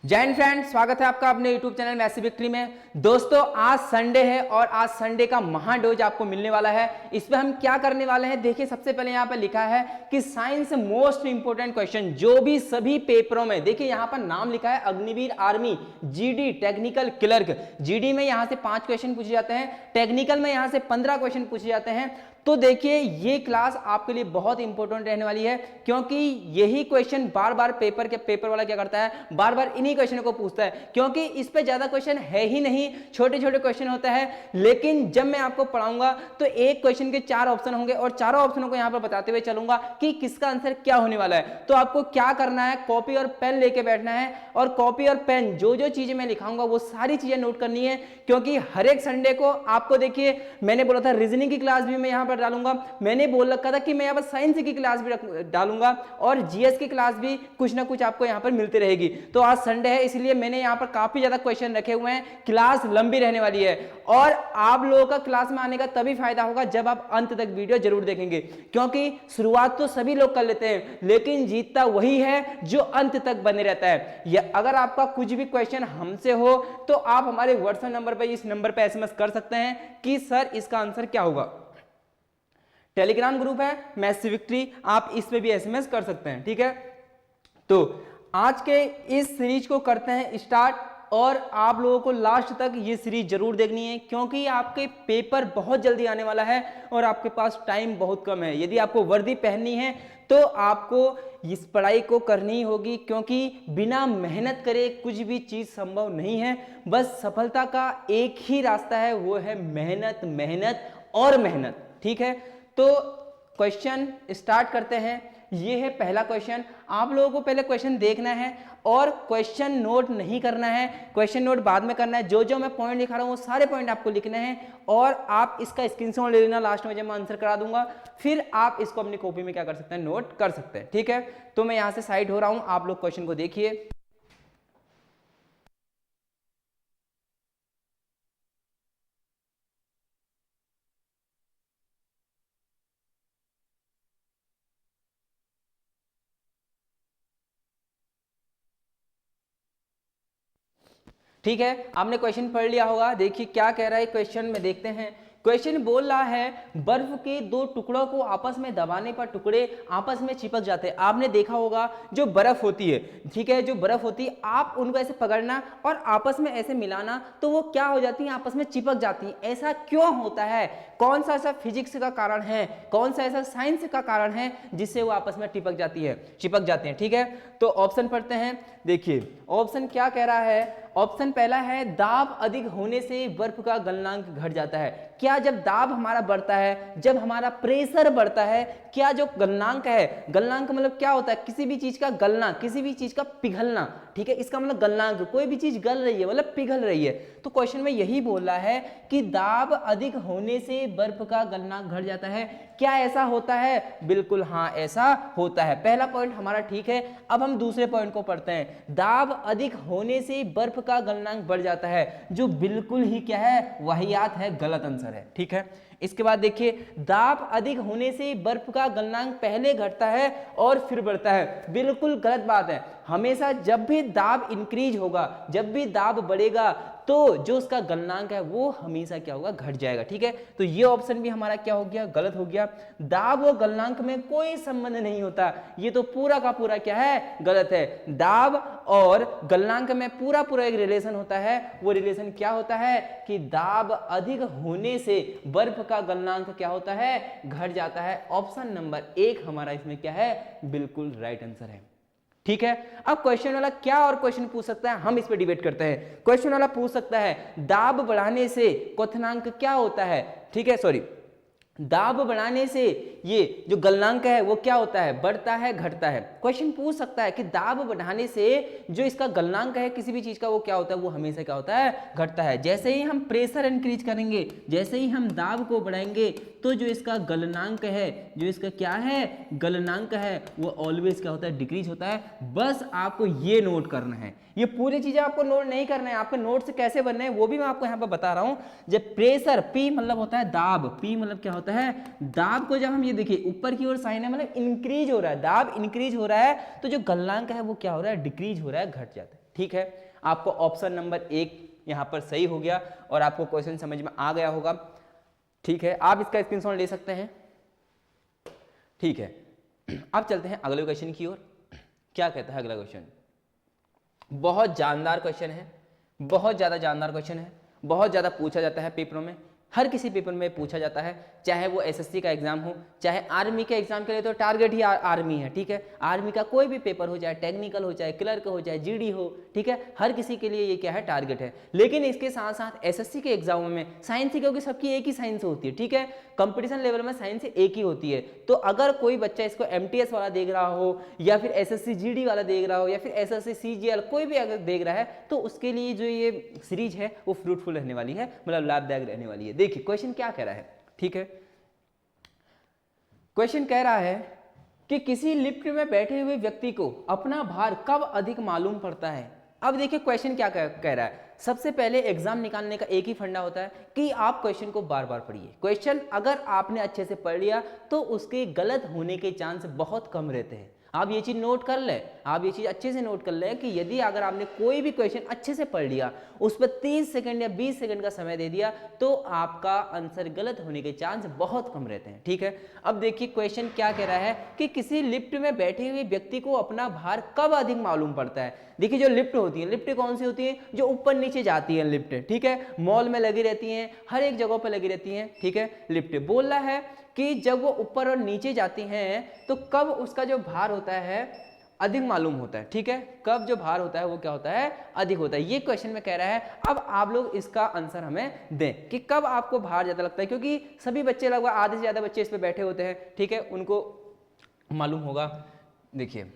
जय हिंद फ्रेंड्स, स्वागत है आपका अपने YouTube चैनल मैथ्स विक्ट्री में। दोस्तों आज संडे है और आज संडे का महाडोज आपको मिलने वाला है। इस पे हम क्या करने वाले हैं देखिए, सबसे पहले यहाँ पर लिखा है कि साइंस मोस्ट इंपोर्टेंट क्वेश्चन जो भी सभी पेपरों में, देखिए यहाँ पर नाम लिखा है Agniveer army GD technical clerk. GD में यहाँ से 5 क्वेश्चन पूछे जाते हैं, टेक्निकल में यहाँ से 15 क्वेश्चन पूछे जाते हैं। तो देखिए ये क्लास आपके लिए बहुत इंपॉर्टेंट रहने वाली है, क्योंकि यही क्वेश्चन बार बार पेपर वाला क्या करता है, बार बार इन्हीं क्वेश्चनों को पूछता है, क्योंकि इस पे ज्यादा क्वेश्चन है ही नहीं, छोटे छोटे क्वेश्चन होता है। लेकिन जब मैं आपको पढ़ाऊंगा तो एक क्वेश्चन के 4 ऑप्शन होंगे और चारों ऑप्शनों को यहाँ पर बताते हुए चलूंगा कि किसका आंसर क्या होने वाला है। तो आपको क्या करना है, कॉपी और पेन लेके बैठना है और कॉपी और पेन जो जो चीजें मैं लिखाऊंगा वो सारी चीजें नोट करनी है, क्योंकि हर एक संडे को आपको, देखिए मैंने बोला था रीजनिंग की क्लास भी मैं यहाँ पर डालूंगा, मैंने बोल रखा था कि मैं यहाँ पर साइंस की क्लास भी डालूंगा और जीएस की क्लास भी कुछ ना कुछ आपको यहाँ पर मिलती रहेगी। तो आज संडे है इसलिए मैंने यहाँ पर काफी ज्यादा क्वेश्चन रखे हुए हैं, क्लास लंबी रहने वाली है और आप लोगों का क्लास में आने का तभी फायदा होगा जब आप अंत तक वीडियो जरूर देखेंगे, क्योंकि शुरुआत तो सभी लोग कर लेते हैं लेकिन जीतता वही है जो अंत तक बने रहता है। या अगर आपका कुछ भी क्वेश्चन हमसे हो तो आप हमारे व्हाट्सएप नंबर पर, इस नंबर पर एसएमएस कर सकते हैं कि सर इसका आंसर क्या होगा। टेलीग्राम ग्रुप है मैथ्स विक्ट्री, आप इस पे भी एसएमएस कर सकते हैं, ठीक है। तो आज के इस सीरीज को करते हैं स्टार्ट और आप लोगों को लास्ट तक ये सीरीज जरूर देखनी है, क्योंकि आपके पेपर बहुत जल्दी आने वाला है और आपके पास टाइम बहुत कम है। यदि आपको वर्दी पहननी है तो आपको इस पढ़ाई को करनी होगी, क्योंकि बिना मेहनत करे कुछ भी चीज संभव नहीं है। बस सफलता का एक ही रास्ता है, वो है मेहनत, मेहनत और मेहनत, ठीक है। तो क्वेश्चन स्टार्ट करते हैं। ये है पहला क्वेश्चन। आप लोगों को पहले क्वेश्चन देखना है और क्वेश्चन नोट नहीं करना है, क्वेश्चन नोट बाद में करना है। जो जो मैं पॉइंट लिखा रहा हूँ वो सारे पॉइंट आपको लिखने हैं और आप इसका स्क्रीनशॉट ले लेना, लास्ट में जब मैं आंसर करा दूंगा फिर आप इसको अपनी कॉपी में क्या कर सकते हैं, नोट कर सकते हैं, ठीक है। तो मैं यहाँ से साइड हो रहा हूँ, आप लोग क्वेश्चन को देखिए। ठीक है, आपने क्वेश्चन पढ़ लिया होगा। देखिए क्या कह रहा है क्वेश्चन में, देखते हैं। क्वेश्चन बोल रहा है बर्फ के 2 टुकड़ों को आपस में दबाने पर टुकड़े आपस में चिपक जाते हैं। आपने देखा होगा जो बर्फ होती है, ठीक है, जो बर्फ होती है आप उनको ऐसे पकड़ना और आपस में ऐसे मिलाना तो वो क्या हो जाती है, आपस में चिपक जाती है। ऐसा क्यों होता है, कौन सा ऐसा फिजिक्स का कारण है, कौन सा ऐसा साइंस का कारण है जिससे वो आपस में चिपक जाते हैं, ठीक है। तो ऑप्शन पढ़ते हैं। देखिए ऑप्शन क्या कह रहा है। ऑप्शन पहला है दाब अधिक होने से बर्फ का गलनांक घट जाता है। क्या जब दाब हमारा बढ़ता है, जब हमारा प्रेशर बढ़ता है, क्या जो गलनांक है, गलनांक मतलब क्या होता है, किसी भी चीज का गलना, किसी भी चीज का पिघलना, ठीक है, इसका मतलब गलनांक, कोई भी चीज गल रही है मतलब पिघल रही है। तो क्वेश्चन में यही बोल रहा है कि दाब अधिक होने से बर्फ का गलनांक घट जाता है। क्या ऐसा होता है? बिल्कुल हाँ, ऐसा होता है। पहला पॉइंट हमारा ठीक है। अब हम दूसरे पॉइंट को पढ़ते हैं। दाब अधिक होने से बर्फ का गलनांक बढ़ जाता है, जो बिल्कुल ही क्या है, वाहियात है, गलत आंसर है, ठीक है। इसके बाद देखिए दाब अधिक होने से बर्फ का गलनांक पहले घटता है और फिर बढ़ता है, बिल्कुल गलत बात है। हमेशा जब भी दाब इंक्रीज होगा, जब भी दाब बढ़ेगा तो जो उसका गलनांक है वो हमेशा क्या होगा, घट जाएगा, ठीक है। तो ये ऑप्शन भी हमारा क्या हो गया, गलत हो गया। दाब और गलनांक में कोई संबंध नहीं होता, ये तो पूरा का पूरा क्या है, गलत है। दाब और गलनांक में पूरा एक रिलेशन होता है। वो रिलेशन क्या होता है कि दाब अधिक होने से बर्फ का गलनांक क्या होता है, घट जाता है। ऑप्शन नंबर 1 हमारा इसमें क्या है, बिल्कुल राइट आंसर है, ठीक है। अब क्वेश्चन वाला क्या और क्वेश्चन पूछ सकता है, हम इस पे डिबेट करते हैं। क्वेश्चन वाला पूछ सकता है दाब बढ़ाने से क्वथनांक क्या होता है, ठीक है, सॉरी, दाब बढ़ाने से ये जो गलनांक है वो क्या होता है, बढ़ता है, घटता है। क्वेश्चन पूछ सकता है कि दाब बढ़ाने से जो इसका गलनांक है किसी भी चीज का वो क्या होता है, वो हमेशा क्या होता है, घटता है। जैसे ही हम प्रेशर इंक्रीज करेंगे, जैसे ही हम दाब को बढ़ाएंगे तो जो इसका गलनांक है, जो इसका क्या है, गलनांक है, वो ऑलवेज क्या होता है, डिक्रीज होता है। बस आपको ये नोट करना है, ये पूरी चीजें आपको नोट नहीं करना है। आपके नोट्स कैसे बनने हैं वो भी मैं आपको यहाँ पर बता रहा हूँ। जब प्रेशर, पी मतलब होता है दाब, पी मतलब क्या होता है, दाब को जब हम ये देखिए ऊपर की ओर साइन है मतलब इंक्रीज हो रहा है, दाब इंक्रीज हो रहा है तो जो गलनांक है वो क्या हो रहा है, डिक्रीज हो रहा है, घट जाता है, ठीक है, आपको ऑप्शन नंबर 1 यहाँ पर सही हो गया और आपको क्वेश्चन समझ में आ गया होगा। ठीक है, आप इसका स्क्रीनशॉट ले सकते हैं। ठीक है, अब चलते हैं अगले क्वेश्चन की ओर। क्या कहता है अगला क्वेश्चन? बहुत जानदार क्वेश्चन है, बहुत ज़्यादा जानदार क्वेश्चन है, बहुत ज़्यादा पूछा जाता है पेपरों में, हर किसी पेपर में पूछा जाता है, चाहे वो एसएससी का एग्जाम हो, चाहे आर्मी के एग्जाम के लिए तो टारगेट ही आर्मी है। ठीक है, आर्मी का कोई भी पेपर हो, चाहे टेक्निकल हो, चाहे क्लर्क हो, चाहे जीडी हो, ठीक है, हर किसी के लिए ये क्या है, टारगेट है। लेकिन इसके साथ साथ एसएससी के एग्जामों में साइंस ही, क्योंकि सबकी एक ही साइंस होती है, ठीक है, कंपटीशन लेवल में साइंस एक ही होती है। तो अगर कोई बच्चा इसको एमटीएस वाला देख रहा हो, या फिर एसएससी जीडी वाला देख रहा हो, या फिर एसएससी सीजीएल कोई भी अगर देख रहा है, तो उसके लिए जो ये सीरीज है वो फ्रूटफुल रहने वाली है, मतलब लाभदायक रहने वाली है। देखिए क्वेश्चन क्या कह रहा है। ठीक है, क्वेश्चन कह रहा है कि किसी लिफ्ट में बैठे हुए व्यक्ति को अपना भार कब अधिक मालूम पड़ता है। अब देखिए क्वेश्चन क्या कह रहा है। सबसे पहले एग्जाम निकालने का एक ही फंडा होता है कि आप क्वेश्चन को बार बार पढ़िए। क्वेश्चन अगर आपने अच्छे से पढ़ लिया तो उसके गलत होने के चांस बहुत कम रहते हैं। आप ये चीज़ नोट कर लें, आप ये चीज़ अच्छे से नोट कर लें कि यदि अगर आपने कोई भी क्वेश्चन अच्छे से पढ़ लिया, उस पर 30 सेकंड या 20 सेकंड का समय दे दिया, तो आपका आंसर गलत होने के चांस बहुत कम रहते हैं। ठीक है, अब देखिए क्वेश्चन क्या कह रहा है कि किसी लिफ्ट में बैठे हुए व्यक्ति को अपना भार कब अधिक मालूम पड़ता है। देखिए जो लिफ्ट होती है, लिफ्ट कौन सी होती है? जो ऊपर नीचे जाती है लिफ्ट। ठीक है, मॉल में लगी रहती हैं, हर एक जगह पर लगी रहती हैं। ठीक है, लिफ्ट बोल रहा है कि जब वो ऊपर और नीचे जाती हैं तो कब उसका जो भार होता है अधिक मालूम होता है। ठीक है, कब जो भार होता है वो क्या होता है? अधिक होता है। ये क्वेश्चन में कह रहा है। अब आप लोग इसका आंसर हमें दें कि कब आपको भार ज़्यादा लगता है, क्योंकि सभी बच्चे, लगभग आधे से ज़्यादा बच्चे इस पर बैठे होते हैं। ठीक है, उनको मालूम होगा। देखिए,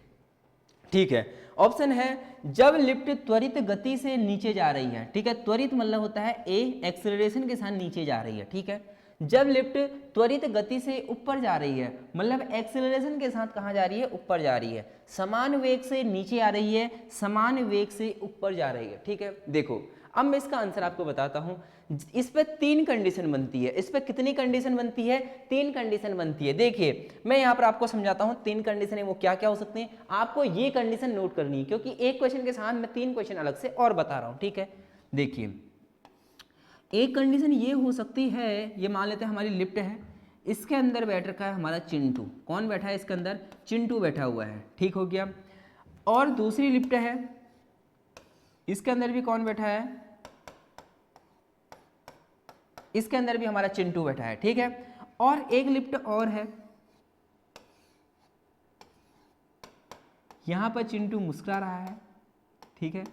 ठीक है, ऑप्शन है जब लिफ्ट त्वरित गति से नीचे जा रही है। ठीक है, त्वरित मतलब होता है ए, एक्सेलरेशन के साथ नीचे जा रही है। ठीक है, जब लिफ्ट त्वरित गति से ऊपर जा रही है, मतलब एक्सेलरेशन के साथ कहाँ जा रही है? ऊपर जा रही है। समान वेग से नीचे आ रही है, समान वेग से ऊपर जा रही है। ठीक है, देखो अब मैं इसका आंसर आपको बताता हूं। इस पे 3 कंडीशन बनती है। इस पे कितनी कंडीशन बनती है? 3 कंडीशन बनती है। देखिए मैं यहाँ पर आपको समझाता हूँ 3 कंडीशन है वो क्या क्या हो सकती हैं। आपको ये कंडीशन नोट करनी है, क्योंकि एक क्वेश्चन के साथ मैं 3 क्वेश्चन अलग से और बता रहा हूँ। ठीक है, देखिए एक कंडीशन ये हो सकती है, ये मान लेते हैं हमारी लिफ्ट है, इसके अंदर बैठ रखा है हमारा चिंटू। कौन बैठा है इसके अंदर? चिंटू बैठा हुआ है। ठीक हो गया। और दूसरी लिफ्ट है, इसके अंदर भी कौन बैठा है? इसके अंदर भी हमारा चिंटू बैठा है। ठीक है, और एक लिफ्ट और है, यहां पर चिंटू मुस्कुरा रहा है। ठीक है,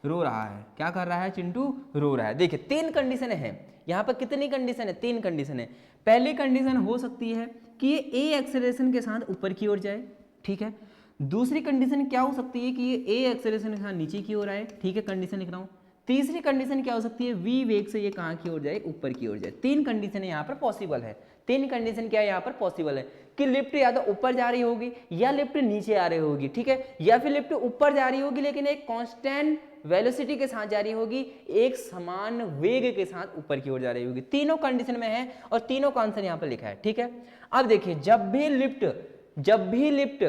रो रहा है। क्या कर रहा है? चिंटू रो रहा है। देखिए 3 कंडीशन है यहाँ पर। कितनी कंडीशन है? 3 कंडीशन है। पहली कंडीशन हो सकती है कि ये ए एक्सेलरेशन के साथ ऊपर की ओर जाए। ठीक है, दूसरी कंडीशन क्या हो सकती है कि ये ए एक्सेलरेशन के साथ नीचे की ओर आए। ठीक है, कंडीशन लिख रहा हूँ। तीसरी कंडीशन क्या हो सकती है? वी वेग से ये कहाँ की ओर जाए? ऊपर की ओर जाए। 3 कंडीशन यहाँ पर पॉसिबल है। 3 कंडीशन क्या है यहाँ पर पॉसिबल है कि लिफ्ट या तो ऊपर जा रही होगी या लिफ्ट नीचे आ रही होगी। ठीक है, या फिर लिफ्ट ऊपर जा रही होगी लेकिन एक कांस्टेंट वेलोसिटी के साथ जा रही होगी, एक समान वेग के साथ ऊपर की ओर जा रही होगी। तीनों कंडीशन में है और तीनों का आंसर यहाँ पर लिखा है। ठीक है, अब देखिए जब भी लिफ्ट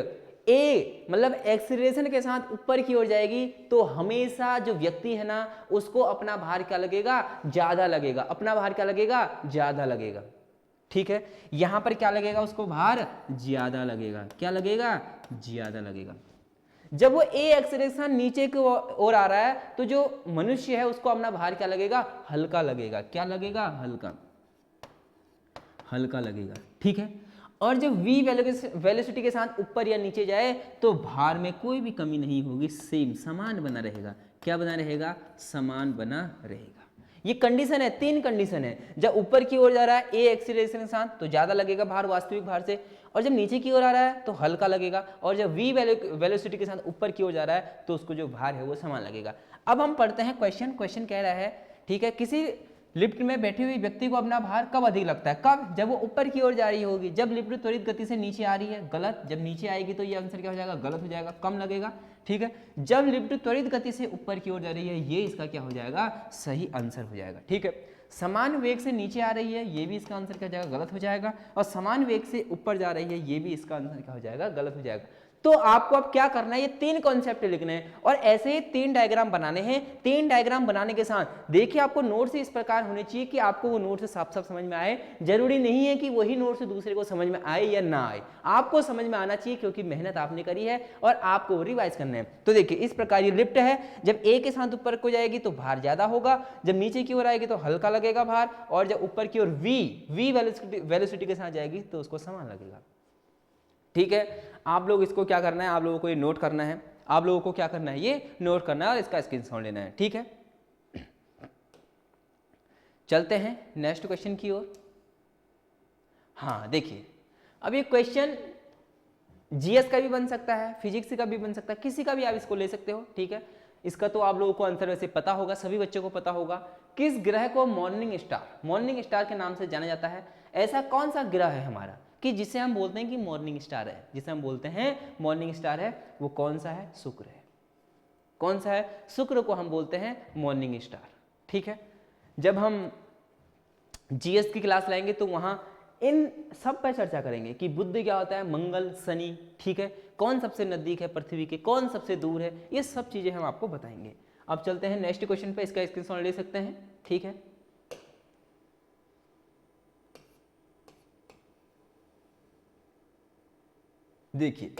ए मतलब एक्सीलरेशन के साथ ऊपर की ओर जाएगी तो हमेशा जो व्यक्ति है ना उसको अपना भार क्या लगेगा? ज्यादा लगेगा। अपना भार क्या लगेगा? ज्यादा लगेगा। ठीक है, यहां पर क्या लगेगा? उसको भार ज्यादा लगेगा। क्या लगेगा? ज्यादा लगेगा। जब वो ए एक्सेलरेशन नीचे की ओर आ रहा है तो जो मनुष्य है उसको अपना भार क्या लगेगा? हल्का लगेगा। क्या लगेगा? हल्का, हल्का लगेगा। ठीक है, और जब v वेलोसिटी के साथ ऊपर या नीचे जाए तो भार में कोई भी कमी नहीं होगी, सेम समान बना रहेगा। क्या बना रहेगा? समान बना रहेगा। ये कंडीशन है, 3 कंडीशन है। जब ऊपर की ओर जा रहा है ए एक्सीलरेशन के साथ तो ज्यादा लगेगा भार वास्तविक भार से, और जब नीचे की ओर आ रहा है तो हल्का लगेगा, और जब v वेलोसिटी के साथ ऊपर की ओर जा रहा है तो उसको जो भार है वो समान लगेगा। अब हम पढ़ते हैं क्वेश्चन कह रहा है, ठीक है, किसी लिफ्ट में बैठे हुए व्यक्ति को अपना भार कब अधिक लगता है? कब? जब वो ऊपर की ओर जा रही होगी। जब लिफ्ट त्वरित गति से नीचे आ रही है, गलत। जब नीचे आएगी तो ये आंसर क्या हो जाएगा? गलत हो जाएगा, कम लगेगा। ठीक है, जब लिफ्ट त्वरित गति से ऊपर की ओर जा रही है, ये इसका क्या हो जाएगा? सही आंसर हो जाएगा। ठीक है, समान वेग से नीचे आ रही है, ये भी इसका आंसर क्या हो जाएगा? गलत हो जाएगा। और समान वेग से ऊपर जा रही है, ये भी इसका आंसर क्या हो जाएगा? गलत हो जाएगा। तो आपको अब क्या करना है, ये 3 कॉन्सेप्ट लिखने हैं और ऐसे ही 3 डायग्राम बनाने हैं। 3 डायग्राम बनाने के साथ देखिए आपको नोट से इस प्रकार होने चाहिए कि आपको वो नोट से साफ साफ समझ में आए। जरूरी नहीं है कि वही नोट से दूसरे को समझ में आए या ना आए, आपको समझ में आना चाहिए क्योंकि मेहनत आपने करी है और आपको रिवाइज करना है। तो देखिए इस प्रकार ये लिफ्ट है, जब ए के साथ ऊपर को जाएगी तो भार ज्यादा होगा, जब नीचे की ओर आएगी तो हल्का लगेगा भार, और जब ऊपर की ओर वी वेलोसिटी के साथ जाएगी तो उसको समान लगेगा। ठीक है, आप लोग इसको क्या करना है, आप लोगों को ये नोट करना है, आप लोगों को क्या करना है, ये नोट करना है और इसका स्क्रीनशॉट लेना है। ठीक है, चलते हैं नेक्स्ट क्वेश्चन की ओर। हाँ देखिए, अब ये क्वेश्चन जीएस का भी बन सकता है, फिजिक्स का भी बन सकता है, किसी का भी आप इसको ले सकते हो। ठीक है, इसका तो आप लोगों को आंसर वैसे पता होगा, सभी बच्चों को पता होगा। किस ग्रह को मॉर्निंग स्टार के नाम से जाना जाता है? ऐसा कौन सा ग्रह है हमारा कि जिसे हम बोलते हैं कि मॉर्निंग स्टार है, जिसे हम बोलते हैं मॉर्निंग स्टार है, वो कौन सा है? शुक्र है। कौन सा है? शुक्र को हम बोलते हैं मॉर्निंग स्टार। ठीक है, जब हम जीएस की क्लास लाएंगे तो वहां इन सब पर चर्चा करेंगे कि बुध क्या होता है, मंगल, शनि, ठीक है, कौन सबसे नजदीक है पृथ्वी के, कौन सबसे दूर है, ये सब चीजें हम आपको बताएंगे। अब चलते हैं नेक्स्ट क्वेश्चन पे, इसका स्क्रीनशॉट ले सकते हैं। ठीक है, देखिए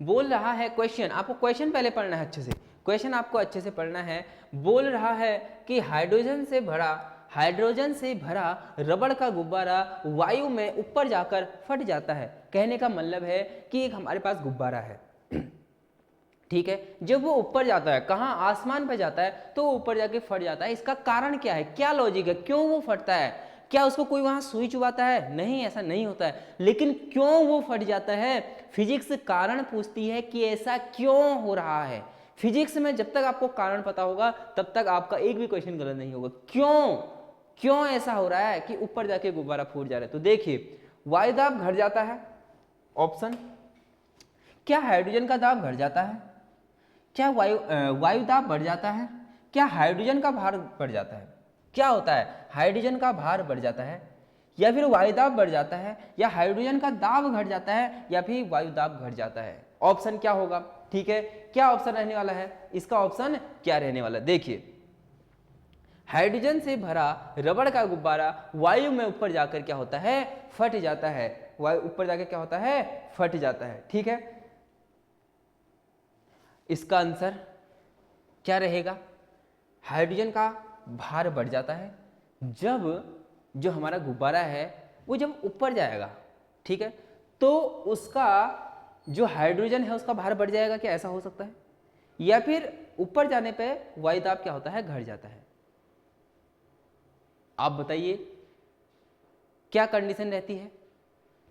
बोल रहा है क्वेश्चन, आपको क्वेश्चन पहले पढ़ना है अच्छे से, क्वेश्चन आपको अच्छे से पढ़ना है। बोल रहा है कि हाइड्रोजन से भरा रबड़ का गुब्बारा वायु में ऊपर जाकर फट जाता है। कहने का मतलब है कि एक हमारे पास गुब्बारा है, ठीक है, जब वो ऊपर जाता है, कहाँ, आसमान पर जाता है, तो वो ऊपर जाके फट जाता है। इसका कारण क्या है, क्या लॉजिक है, क्यों वो फटता है? क्या उसको कोई वहां सुई चुबाता है? नहीं, ऐसा नहीं होता है। लेकिन क्यों वो फट जाता है? फिजिक्स कारण पूछती है कि ऐसा क्यों हो रहा है। फिजिक्स में जब तक आपको कारण पता होगा तब तक आपका एक भी क्वेश्चन गलत नहीं होगा। क्यों ऐसा हो रहा है कि ऊपर जाके गुब्बारा फूट जा रहा है? तो देखिए, वायुदाब घट जाता है, ऑप्शन। क्या हाइड्रोजन का दाब घट जाता है? क्या वायुदाब बढ़ जाता है? क्या हाइड्रोजन का भार बढ़ जाता है? क्या होता है, हाइड्रोजन का भार बढ़ जाता है, या फिर वायुदाब बढ़ जाता है, या हाइड्रोजन का दाब घट जाता है, या फिर वायुदाब घट जाता है? ऑप्शन क्या होगा? ठीक है, क्या ऑप्शन रहने वाला है? इसका ऑप्शन क्या रहने वाला? देखिए, हाइड्रोजन से भरा रबड़ का गुब्बारा वायु में ऊपर जाकर क्या होता है? फट जाता है। वायु ऊपर जाकर क्या होता है? फट जाता है। ठीक है, इसका आंसर क्या रहेगा? हाइड्रोजन का भार बढ़ जाता है जब जो हमारा गुब्बारा है वो जब ऊपर जाएगा, ठीक है, तो उसका जो हाइड्रोजन है उसका भार बढ़ जाएगा। क्या ऐसा हो सकता है? या फिर ऊपर जाने पे वायुदाब क्या होता है? घट जाता है। आप बताइए क्या कंडीशन रहती है?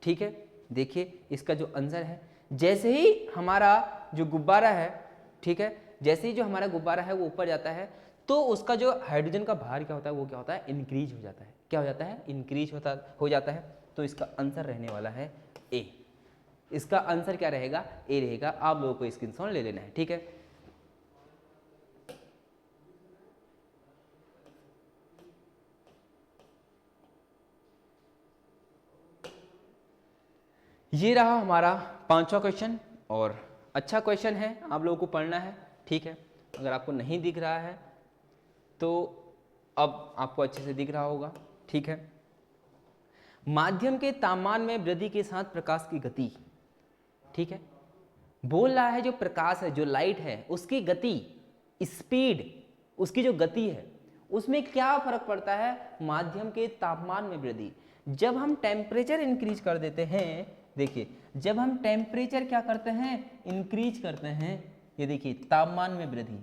ठीक है, देखिए इसका जो आंसर है, जैसे ही हमारा जो गुब्बारा है, ठीक है, जैसे ही जो हमारा गुब्बारा है वो ऊपर जाता है तो उसका जो हाइड्रोजन का भार क्या होता है, वो क्या होता है? इंक्रीज हो जाता है। क्या हो जाता है? इंक्रीज हो जाता है। तो इसका आंसर रहने वाला है ए। इसका आंसर क्या रहेगा? ए रहेगा। आप लोगों को स्क्रीनशॉट ले लेना है। ठीक है, ये रहा हमारा 5वां क्वेश्चन और अच्छा क्वेश्चन है, आप लोगों को पढ़ना है। ठीक है, अगर आपको नहीं दिख रहा है तो अब आपको अच्छे से दिख रहा होगा। ठीक है, माध्यम के तापमान में वृद्धि के साथ प्रकाश की गति, ठीक है, बोल रहा है जो प्रकाश है, जो लाइट है, उसकी गति, स्पीड, उसकी जो गति है उसमें क्या फर्क पड़ता है? माध्यम के तापमान में वृद्धि। जब हम टेम्परेचर इंक्रीज कर देते हैं, देखिए जब हम टेम्परेचर क्या करते हैं? इंक्रीज करते हैं, ये देखिए तापमान में वृद्धि,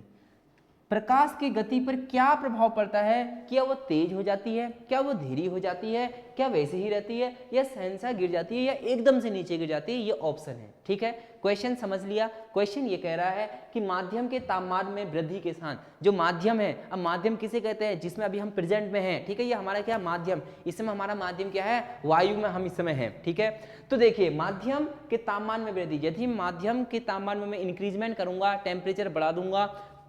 प्रकाश की गति पर क्या प्रभाव पड़ता है? क्या वो तेज हो जाती है? क्या वो धीरे हो जाती है? क्या वैसे ही रहती है? या सहसा गिर जाती है? या एकदम से नीचे गिर जाती है? ये ऑप्शन है। ठीक है, क्वेश्चन समझ लिया। क्वेश्चन ये कह रहा है कि माध्यम के तापमान में वृद्धि के साथ जो माध्यम है, अब माध्यम किसे कहते हैं? जिसमें अभी हम प्रेजेंट में हैं, ठीक है, ये हमारा क्या माध्यम, इस समय हमारा माध्यम क्या है? वायु में हम इस समय हैं। ठीक है, तो देखिए माध्यम के तापमान में वृद्धि, यदि माध्यम के तापमान में मैं इंक्रीजमेंट करूंगा, टेम्परेचर बढ़ा दूंगा,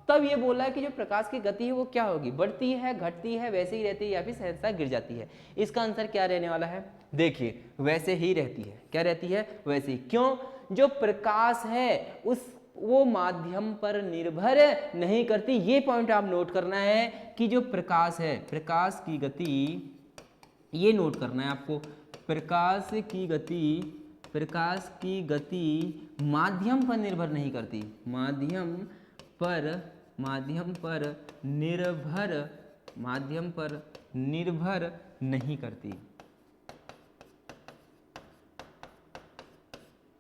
तब ये बोला है कि जो प्रकाश की गति है वो क्या होगी? बढ़ती है, घटती है, वैसे ही रहती है, या फिर सहसा गिर जाती है? इसका आंसर क्या रहने वाला है? देखिए वैसे ही रहती है। क्या रहती है? वैसे ही। क्यों? जो प्रकाश है उस वो माध्यम पर निर्भर नहीं करती। ये पॉइंट आप नोट करना है कि जो प्रकाश है, प्रकाश की गति, ये नोट करना है आपको, प्रकाश की गति माध्यम पर निर्भर नहीं करती, माध्यम पर निर्भर नहीं करती।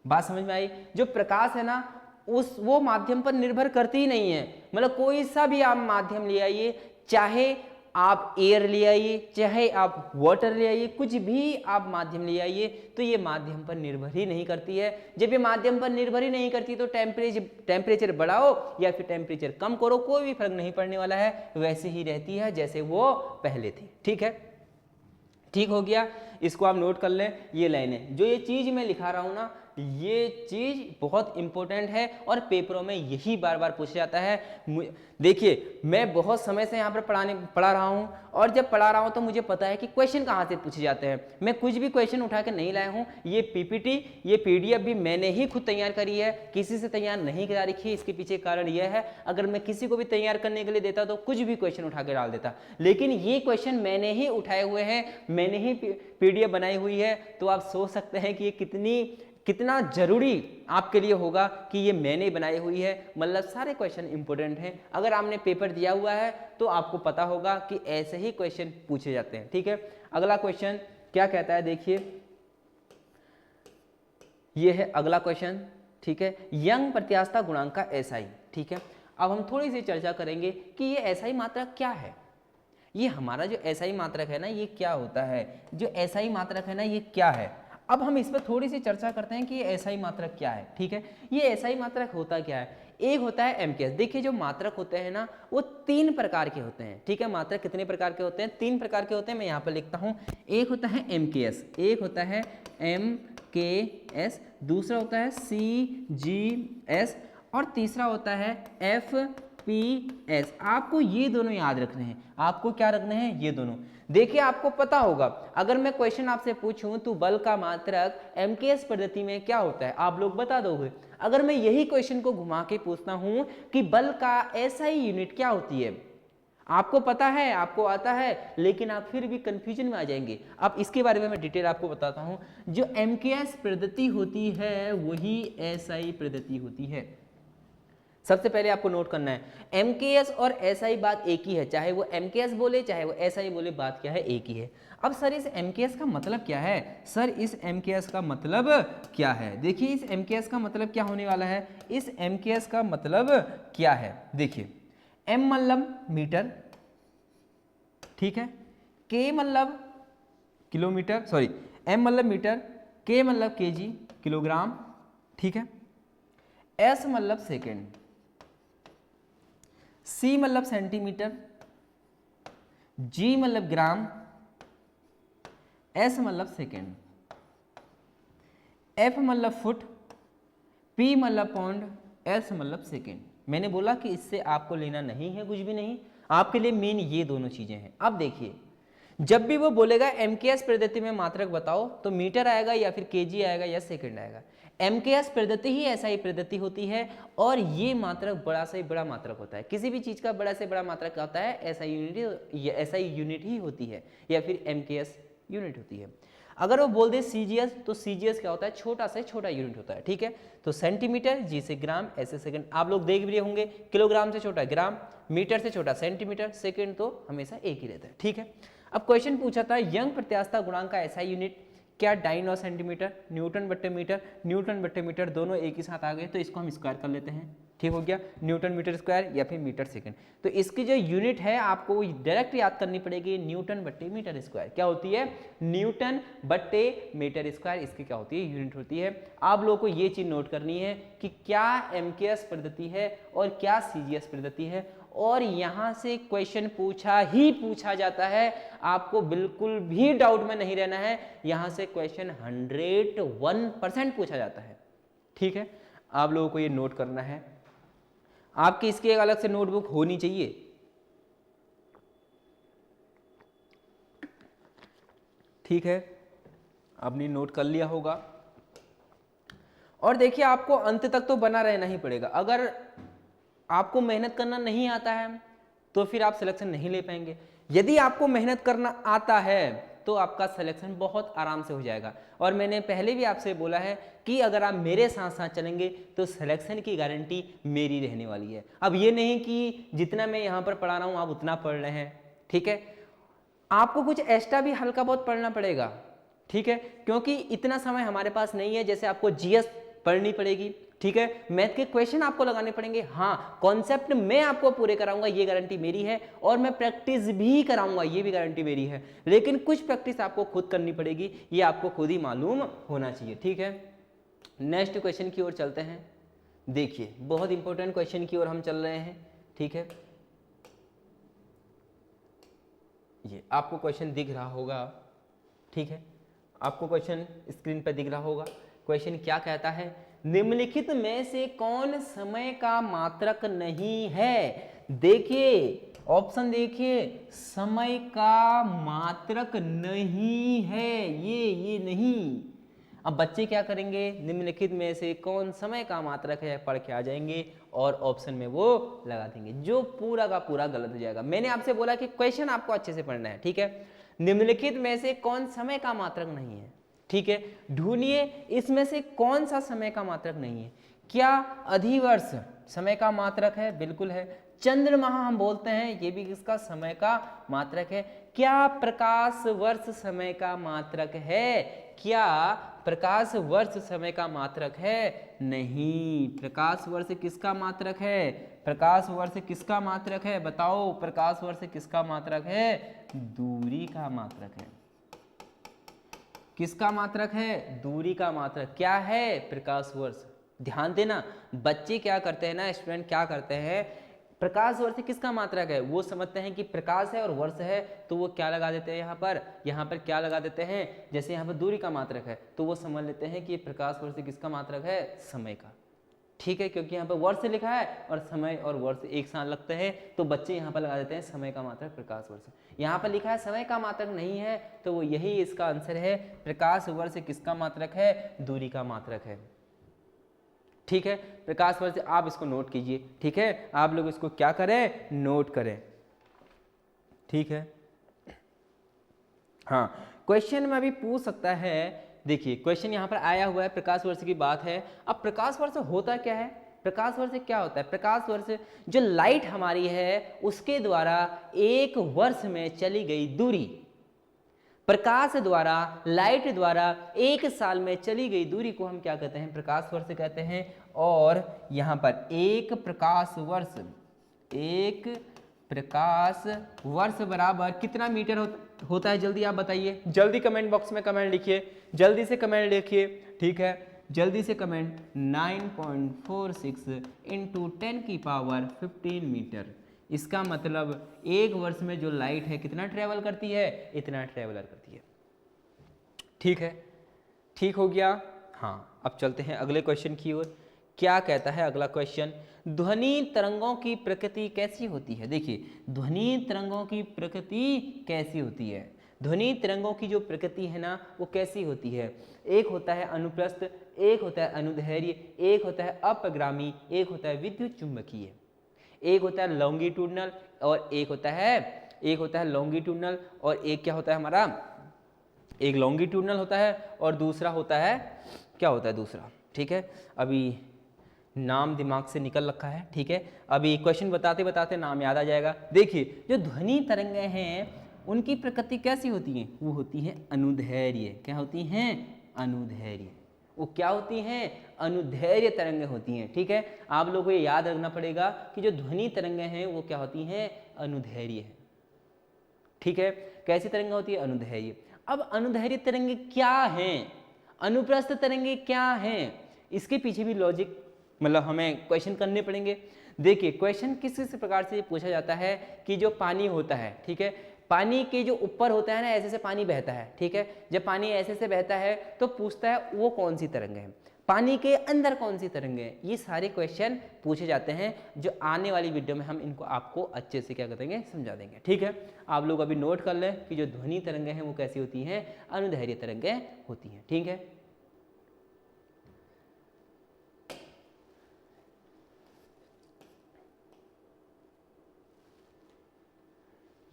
बात समझ में आई? जो प्रकाश है ना उस वो माध्यम पर निर्भर करती ही नहीं है। मतलब कोई सा भी आप माध्यम ले आइए, चाहे आप एयर ले आइए, चाहे आप वाटर ले आइए, कुछ भी आप माध्यम ले आइए, तो ये माध्यम पर निर्भर ही नहीं करती है। जब ये माध्यम पर निर्भर ही नहीं करती तो टेम्परेचर बढ़ाओ या फिर टेम्परेचर कम करो, कोई भी फर्क नहीं पड़ने वाला है, वैसे ही रहती है जैसे वो पहले थी। ठीक है, ठीक हो गया, इसको आप नोट कर लें। ये लाइनें, जो ये चीज मैं लिखा रहा हूं ना, ये चीज बहुत इंपॉर्टेंट है और पेपरों में यही बार बार पूछा जाता है। देखिए मैं बहुत समय से यहाँ पर पढ़ा रहा हूँ, और जब पढ़ा रहा हूँ तो मुझे पता है कि क्वेश्चन कहाँ से पूछे जाते हैं। मैं कुछ भी क्वेश्चन उठा के नहीं लाया हूँ। ये पीपीटी, ये पीडीएफ भी मैंने ही खुद तैयार करी है, किसी से तैयार नहीं करा रखी है। इसके पीछे कारण यह है, अगर मैं किसी को भी तैयार करने के लिए देता तो कुछ भी क्वेश्चन उठा के डाल देता, लेकिन ये क्वेश्चन मैंने ही उठाए हुए हैं, मैंने ही पीडीएफ बनाई हुई है। तो आप सोच सकते हैं कि ये कितना जरूरी आपके लिए होगा कि ये मैंने बनाई हुई है। मतलब सारे क्वेश्चन इंपॉर्टेंट हैं। अगर आपने पेपर दिया हुआ है तो आपको पता होगा कि ऐसे ही क्वेश्चन पूछे जाते हैं। ठीक है, अगला क्वेश्चन क्या कहता है, देखिए ये है अगला क्वेश्चन। ठीक है, यंग प्रत्यास्थता गुणांक का एसआई। ठीक है, अब हम थोड़ी सी चर्चा करेंगे कि ये एसआई मात्रक क्या है। ये हमारा जो एसआई मात्रक है ना, ये क्या होता है, जो एसआई मात्रक है ना, ये क्या है। अब हम इस पर थोड़ी सी चर्चा करते हैं कि ये एसआई मात्रक क्या है। ठीक है, ये एसआई मात्रक होता क्या है। एक होता है एमकेएस। देखिए जो मात्रक होते हैं ना, वो 3 प्रकार के होते हैं। ठीक है, मात्रक कितने प्रकार के होते हैं, 3 प्रकार के होते हैं। मैं यहाँ पर लिखता हूँ, एक होता है एमकेएस, एक होता है एमकेएस, दूसरा होता है सीजीएस, और तीसरा होता है एफपीएस। आपको ये दोनों याद रखने हैं। आपको क्या रखने हैं, ये दोनों। देखिए आपको पता होगा, अगर मैं क्वेश्चन आपसे पूछूं तो बल का मात्रक एमकेएस पद्धति में क्या होता है, आप लोग बता दोगे। अगर मैं यही क्वेश्चन को घुमा के पूछता हूं कि बल का एसआई यूनिट क्या होती है, आपको पता है, आपको आता है, लेकिन आप फिर भी कंफ्यूजन में आ जाएंगे। अब इसके बारे में मैं डिटेल आपको बताता हूं। जो एमकेएस पद्धति होती है वही एसआई पद्धति होती है। सबसे पहले आपको नोट करना है, एमकेएस और एसआई बात एक ही है, चाहे वो एमकेएस बोले चाहे वो एसआई बोले, बात क्या है, एक ही है। अब सर इस एमकेएस का मतलब क्या है, सर इस एमकेएस का मतलब क्या है। देखिए इस एमकेएस का मतलब क्या होने वाला है, इस एमकेएस का मतलब क्या है। देखिए एम मतलब मीटर, ठीक है, के मतलब किलोमीटर, सॉरी एम मतलब मीटर, के मतलब केजी किलोग्राम, ठीक है, एस मतलब सेकेंड, सी मतलब सेंटीमीटर, जी मतलब ग्राम, एस मतलब सेकेंड, एफ मतलब फुट, पी मतलब पाउंड, एस मतलब सेकेंड। मैंने बोला कि इससे आपको लेना नहीं है कुछ भी नहीं, आपके लिए मेन ये दोनों चीजें हैं। अब देखिए जब भी वो बोलेगा एमकेएस पद्धति में मात्रक बताओ, तो मीटर आएगा या फिर केजी आएगा या सेकंड आएगा। एमकेएस पद्धति ही एसआई पद्धति होती है, और ये मात्रक बड़ा से बड़ा मात्रक होता है। किसी भी चीज का बड़ा से बड़ा मात्रक होता है एसआई यूनिट ही होती है, या फिर एमकेएस यूनिट होती है। अगर वो बोल दे सीजीएस, तो सीजीएस क्या होता है, छोटा से छोटा यूनिट होता है। ठीक है, तो सेंटीमीटर, जी से ग्राम, ऐसे सेकंड, आप लोग देख भी रहे होंगे, किलोग्राम से छोटा ग्राम, मीटर से छोटा सेंटीमीटर, सेकंड तो हमेशा एक ही रहता है। ठीक है, अब क्वेश्चन पूछा था यंग प्रत्यास्थता गुणांक का एसआई यूनिट क्या, डाइन और सेंटीमीटर, न्यूटन बट्टे मीटर, न्यूटन बट्टे मीटर दोनों एक ही साथ आ गए, तो इसको हम स्क्वायर कर लेते हैं। ठीक हो गया, न्यूटन मीटर स्क्वायर या फिर मीटर सेकंड। तो इसकी जो यूनिट है आपको डायरेक्ट याद करनी पड़ेगी, न्यूटन बट्टे मीटर स्क्वायर। क्या होती है, न्यूटन बट्टे मीटर स्क्वायर, इसकी क्या होती है, यूनिट होती है। आप लोगों को ये चीज नोट करनी है कि क्या एमकेएस पद्धति है और क्या सीजीएस पद्धति है, और यहां से क्वेश्चन पूछा जाता है। आपको बिल्कुल भी डाउट में नहीं रहना है, यहां से क्वेश्चन 101% पूछा जाता है। ठीक है, आप लोगों को ये नोट करना है। आपकी इसकी एक अलग से नोटबुक होनी चाहिए। ठीक है, आपने नोट कर लिया होगा। और देखिए आपको अंत तक तो बना रहना ही पड़ेगा। अगर आपको मेहनत करना नहीं आता है तो फिर आप सिलेक्शन नहीं ले पाएंगे। यदि आपको मेहनत करना आता है तो आपका सिलेक्शन बहुत आराम से हो जाएगा। और मैंने पहले भी आपसे बोला है कि अगर आप मेरे साथ साथ चलेंगे तो सिलेक्शन की गारंटी मेरी रहने वाली है। अब ये नहीं कि जितना मैं यहाँ पर पढ़ा रहा हूँ आप उतना पढ़ रहे हैं, ठीक है, आपको कुछ एक्स्ट्रा भी हल्का बहुत पढ़ना पड़ेगा, ठीक है, क्योंकि इतना समय हमारे पास नहीं है। जैसे आपको जीएस पढ़नी पड़ेगी, ठीक है, मैथ के क्वेश्चन आपको लगाने पड़ेंगे, हाँ, कॉन्सेप्ट मैं आपको पूरे कराऊंगा, ये गारंटी मेरी है, और मैं प्रैक्टिस भी कराऊंगा, ये भी गारंटी मेरी है। लेकिन कुछ प्रैक्टिस आपको खुद करनी पड़ेगी, ये आपको खुद ही मालूम होना चाहिए, ठीक है। नेक्स्ट क्वेश्चन की ओर चलते हैं। देखिए बहुत इंपॉर्टेंट क्वेश्चन की ओर हम चल रहे हैं, ठीक है। ये आपको क्वेश्चन दिख रहा होगा, ठीक है, आपको क्वेश्चन स्क्रीन पर दिख रहा होगा। क्वेश्चन क्या कहता है, निम्नलिखित में से कौन समय का मात्रक नहीं है। देखिए ऑप्शन देखिए, समय का मात्रक नहीं है, ये नहीं। अब बच्चे क्या करेंगे, निम्नलिखित में से कौन समय का मात्रक है पढ़ के आ जाएंगे और ऑप्शन में वो लगा देंगे, जो पूरा का पूरा गलत हो जाएगा। मैंने आपसे बोला कि क्वेश्चन आपको अच्छे से पढ़ना है, ठीक है। निम्नलिखित में से कौन समय का मात्रक नहीं है, ठीक है, ढूंढिए इसमें से कौन सा समय का मात्रक नहीं है। क्या अधिवर्ष समय का मात्रक है? बिल्कुल है। चंद्रमाह हम बोलते हैं, ये भी किसका समय का मात्रक है। क्या प्रकाश वर्ष समय का मात्रक है? क्या प्रकाश वर्ष समय का मात्रक है? नहीं। प्रकाश वर्ष किसका मात्रक है? प्रकाश वर्ष किसका मात्रक है? बताओ, प्रकाश वर्ष किसका मात्रक है? दूरी का मात्रक है। किसका मात्रक है? दूरी का मात्रक। क्या है? प्रकाश वर्ष। ध्यान देना, बच्चे क्या करते हैं ना, स्टूडेंट क्या करते हैं, प्रकाश वर्ष किसका मात्रक है वो समझते हैं कि प्रकाश है और वर्ष है, तो वो क्या लगा देते हैं यहाँ पर क्या लगा देते हैं, जैसे यहाँ पर दूरी का मात्रक है तो वो समझ लेते हैं कि प्रकाश वर्ष किसका मात्रक है? समय का, ठीक है, क्योंकि यहाँ पर वर्ष लिखा है और समय और वर्ष एक साथ लगते हैं, तो बच्चे यहाँ पर लगा देते हैं समय का मात्रक प्रकाश वर्ष। यहाँ पर लिखा है समय का मात्रक नहीं है, तो वो यही इसका आंसर है। प्रकाश वर्ष किसका मात्रक है? दूरी का मात्रक है, ठीक है। प्रकाश वर्ष आप इसको नोट कीजिए, ठीक है, आप लोग इसको क्या करें? नोट करें, ठीक है। हाँ, क्वेश्चन में अभी पूछ सकता है, देखिए क्वेश्चन यहाँ पर आया हुआ है, प्रकाश वर्ष की बात है। अब प्रकाश वर्ष होता क्या है? प्रकाश वर्ष क्या होता है? प्रकाश वर्ष जो लाइट हमारी है उसके द्वारा एक वर्ष में चली गई दूरी, प्रकाश द्वारा, लाइट द्वारा एक साल में चली गई दूरी को हम क्या कहते हैं? प्रकाश वर्ष कहते हैं। और यहाँ पर एक प्रकाश वर्ष बराबर कितना मीटर होता है? जल्दी आप बताइए, जल्दी कमेंट बॉक्स में कमेंट लिखिए, जल्दी से कमेंट लिखिए, ठीक है, जल्दी से कमेंट। 9.46 into 10⁻15 metre. इसका मतलब एक वर्ष में जो लाइट है कितना ट्रेवल करती है? इतना ट्रेवलर करती है, ठीक है, ठीक हो गया। हाँ, अब चलते हैं अगले क्वेश्चन की ओर। क्या कहता है अगला क्वेश्चन? ध्वनि तरंगों की प्रकृति कैसी होती है? देखिए, ध्वनि तरंगों की प्रकृति कैसी होती है? ध्वनि तरंगों की जो प्रकृति है ना, वो कैसी होती है? एक होता है अनुप्रस्थ, एक होता है अनुदैर्ध्य, एक होता है अपगामी, एक होता है विद्युत चुंबकीय, एक होता है लॉन्गिट्यूडनल और एक होता है लॉन्गिट्यूडनल, और एक क्या होता है हमारा? एक लॉन्गिट्यूडनल होता है और दूसरा होता है, क्या होता है दूसरा? ठीक है, अभी नाम दिमाग से निकल रखा है, ठीक है, अभी क्वेश्चन बताते बताते नाम याद आ जाएगा। देखिए, जो ध्वनि तरंगें हैं उनकी प्रकृति कैसी होती हैं? वो होती हैं अनुदैर्ध्य। क्या होती हैं? अनुदैर्ध्य। वो क्या होती हैं? अनुदैर्ध्य तरंगें होती हैं, ठीक है। आप लोगों को ये याद रखना पड़ेगा कि जो ध्वनि तरंगें हैं वो क्या होती हैं? अनुदैर्ध्य है, ठीक है। कैसी तरंगें होती है? अनुदैर्ध्य। अब अनुदैर्ध्य तरंगें क्या हैं? अनुप्रस्थ तरंगें क्या हैं? इसके पीछे भी लॉजिक, मतलब हमें क्वेश्चन करने पड़ेंगे। देखिए, क्वेश्चन किस प्रकार से पूछा जाता है कि जो पानी होता है, ठीक है, पानी के जो ऊपर होता है ना, ऐसे से पानी बहता है, ठीक है, जब पानी ऐसे से बहता है तो पूछता है वो कौन सी तरंग है, पानी के अंदर कौन सी तरंग है। ये सारे क्वेश्चन पूछे जाते हैं, जो आने वाली वीडियो में हम इनको आपको अच्छे से क्या करेंगे? समझा देंगे, ठीक है। आप लोग अभी नोट कर लें कि जो ध्वनि तरंगें हैं वो कैसी होती हैं? अनुदैर्ध्य तरंगें होती हैं, ठीक है।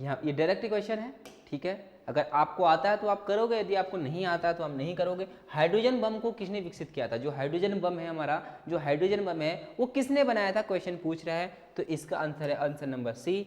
यहाँ ये डायरेक्ट क्वेश्चन है, ठीक है। अगर आपको आता है तो आप करोगे, यदि आपको नहीं आता है तो आप नहीं करोगे। हाइड्रोजन बम को किसने विकसित किया था? जो हाइड्रोजन बम है हमारा, जो हाइड्रोजन बम है वो किसने बनाया था, क्वेश्चन पूछ रहा है। तो इसका आंसर है answer number C,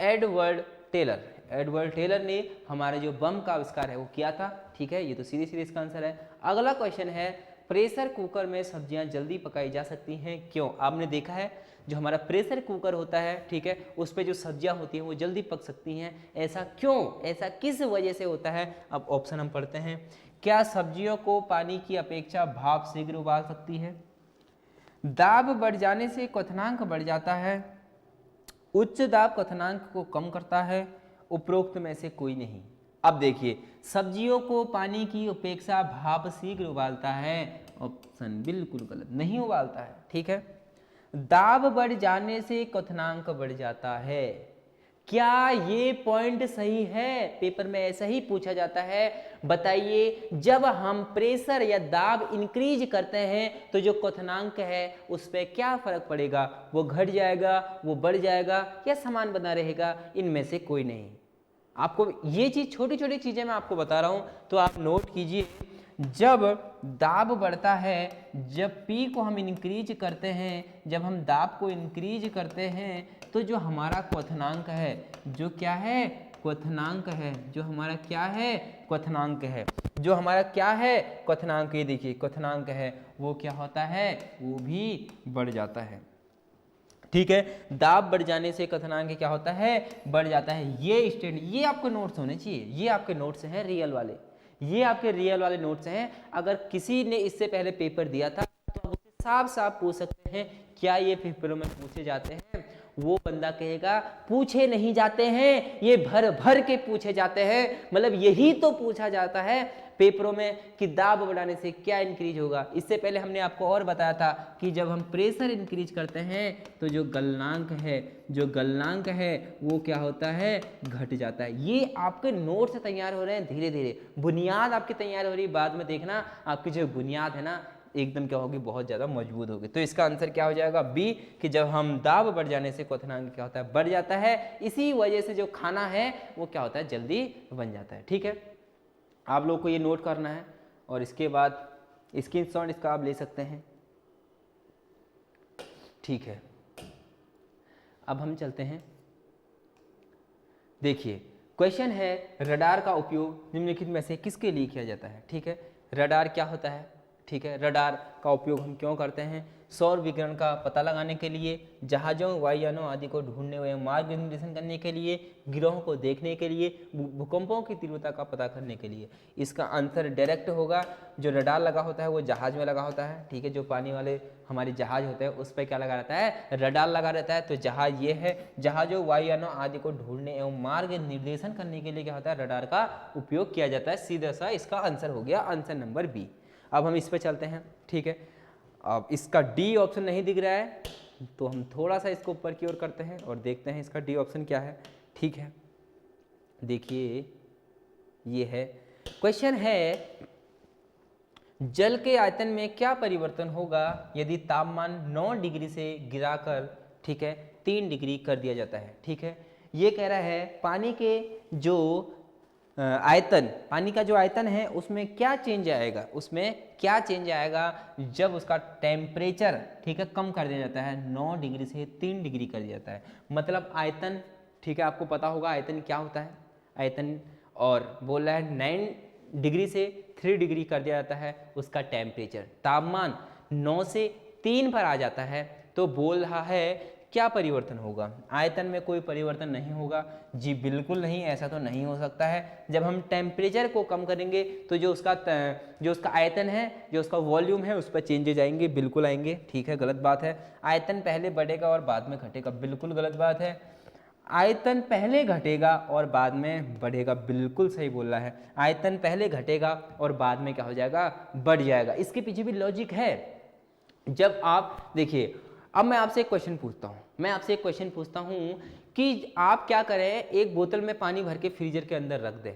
Edward Teller. Edward Teller ने हमारे जो बम का आविष्कार है वो किया था, ठीक है। ये तो सीधे सीधे इसका आंसर है। अगला क्वेश्चन है, प्रेशर कुकर में सब्जियां जल्दी पकाई जा सकती हैं क्यों? आपने देखा है जो हमारा प्रेशर कुकर होता है, ठीक है, उस पर जो सब्जियां होती हैं वो जल्दी पक सकती हैं, ऐसा क्यों, ऐसा किस वजह से होता है? अब ऑप्शन हम पढ़ते हैं। क्या सब्जियों को पानी की अपेक्षा भाप शीघ्र उबाल सकती है? दाब बढ़ जाने से क्वथनांक बढ़ जाता है, उच्च दाब क्वथनांक को कम करता है, उपरोक्त में से कोई नहीं। अब देखिए, सब्जियों को पानी की अपेक्षा भाप शीघ्र उबालता है, ऑप्शन बिल्कुल गलत, नहीं उबालता है, ठीक है। दाब बढ़ जाने से क्वथनांक बढ़ जाता है, क्या ये पॉइंट सही है? पेपर में ऐसा ही पूछा जाता है। बताइए, जब हम प्रेशर या दाब इंक्रीज करते हैं तो जो क्वथनांक है उस पर क्या फर्क पड़ेगा? वो घट जाएगा, वो बढ़ जाएगा, या समान बना रहेगा? इनमें से कोई नहीं। आपको ये चीज, छोटी छोटी चीजें मैं आपको बता रहा हूं, तो आप नोट कीजिए। जब दाब बढ़ता है, जब पी को हम इंक्रीज करते हैं, जब हम दाब को इंक्रीज करते हैं, तो जो हमारा क्वथनांक है, जो क्या है, क्वथनांक है, जो हमारा क्या है, क्वथनांक है, जो हमारा क्या है, क्वथनांक, ये देखिए क्वथनांक है, वो क्या होता है, वो भी बढ़ जाता है, ठीक है। दाब बढ़ जाने से क्वथनांक क्या होता है, बढ़ जाता है। ये स्टेट, ये आपके नोट्स होने चाहिए, ये आपके नोट्स हैं रियल वाले, ये आपके रियल वाले नोट्स हैं। अगर किसी ने इससे पहले पेपर दिया था तो आप उससे साफ साफ पूछ सकते हैं, क्या ये पेपरों में पूछे जाते हैं? वो बंदा कहेगा पूछे नहीं जाते हैं, ये भर भर के पूछे जाते हैं। मतलब यही तो पूछा जाता है पेपरों में कि दाब बढ़ाने से क्या इंक्रीज होगा। इससे पहले हमने आपको और बताया था कि जब हम प्रेशर इंक्रीज करते हैं तो जो गलनांक है, जो गलनांक है वो क्या होता है, घट जाता है। ये आपके नोट से तैयार हो रहे हैं धीरे धीरे, बुनियाद आपकी तैयार हो रही है। बाद में देखना आपकी जो बुनियाद है ना एकदम क्या होगी, बहुत ज़्यादा मजबूत होगी। तो इसका आंसर क्या हो जाएगा, बी, कि जब हम दाब बढ़ जाने से क्वथनांक क्या होता है, बढ़ जाता है। इसी वजह से जो खाना है वो क्या होता है, जल्दी बन जाता है, ठीक है। आप लोग को ये नोट करना है और इसके बाद स्क्रीनशॉट इसका आप ले सकते हैं, ठीक है। अब हम चलते हैं, देखिए क्वेश्चन है, रडार का उपयोग निम्नलिखित में से किसके लिए किया जाता है, ठीक है। रडार क्या होता है, ठीक है। रडार का उपयोग हम क्यों करते हैं? सौर विकिरण का पता लगाने के लिए, जहाज़ों, वायुयानों आदि को ढूंढने व मार्ग निर्देशन करने के लिए, गिरोहों को देखने के लिए, भूकंपों की तीव्रता का पता करने के लिए। इसका आंसर डायरेक्ट होगा। जो रडार लगा होता है वो जहाज में लगा होता है, ठीक है। जो पानी वाले हमारे जहाज होते हैं उस पर क्या लगा रहता है, रडार लगा रहता है। तो जहाज ये है, जहाज़ों, वायुयानों आदि को ढूंढने एवं मार्ग निर्देशन करने के लिए क्या होता है, रडार का उपयोग किया जाता है। सीधा सा इसका आंसर हो गया आंसर नंबर बी। अब हम इस पे चलते हैं, ठीक है। अब इसका डी ऑप्शन नहीं दिख रहा है तो हम थोड़ा सा इसको ऊपर की ओर करते हैं और देखते हैं इसका डी ऑप्शन क्या है, ठीक है। देखिए ये है, क्वेश्चन है, जल के आयतन में क्या परिवर्तन होगा यदि तापमान 9 डिग्री से गिराकर, ठीक है, 3 डिग्री कर दिया जाता है, ठीक है। ये कह रहा है पानी के जो आयतन, पानी का जो आयतन है उसमें क्या चेंज आएगा, उसमें क्या चेंज आएगा जब उसका टेम्परेचर, ठीक है, कम कर दिया जाता है, 9 डिग्री से 3 डिग्री कर दिया जाता है। मतलब आयतन, ठीक है, आपको पता होगा आयतन क्या होता है, आयतन, और बोल रहा है 9 डिग्री से 3 डिग्री कर दिया जाता है उसका टेम्परेचर, तापमान 9 से 3 पर आ जाता है। तो बोल रहा है क्या परिवर्तन होगा? आयतन में कोई परिवर्तन नहीं होगा जी, बिल्कुल नहीं, ऐसा तो नहीं हो सकता है। जब हम टेम्परेचर को कम करेंगे तो जो उसका आयतन है, जो उसका वॉल्यूम है, उस पर चेंजेज आएंगे, बिल्कुल आएंगे, ठीक है। गलत बात है, आयतन पहले बढ़ेगा और बाद में घटेगा, बिल्कुल गलत बात है। आयतन पहले घटेगा और बाद में बढ़ेगा, बिल्कुल सही बोल रहा है। आयतन पहले घटेगा और बाद में क्या हो जाएगा, बढ़ जाएगा। इसके पीछे भी लॉजिक है। जब आप देखिए, अब मैं आपसे एक क्वेश्चन पूछता हूँ, कि आप क्या करें, एक बोतल में पानी भर के फ्रीजर के अंदर रख दें,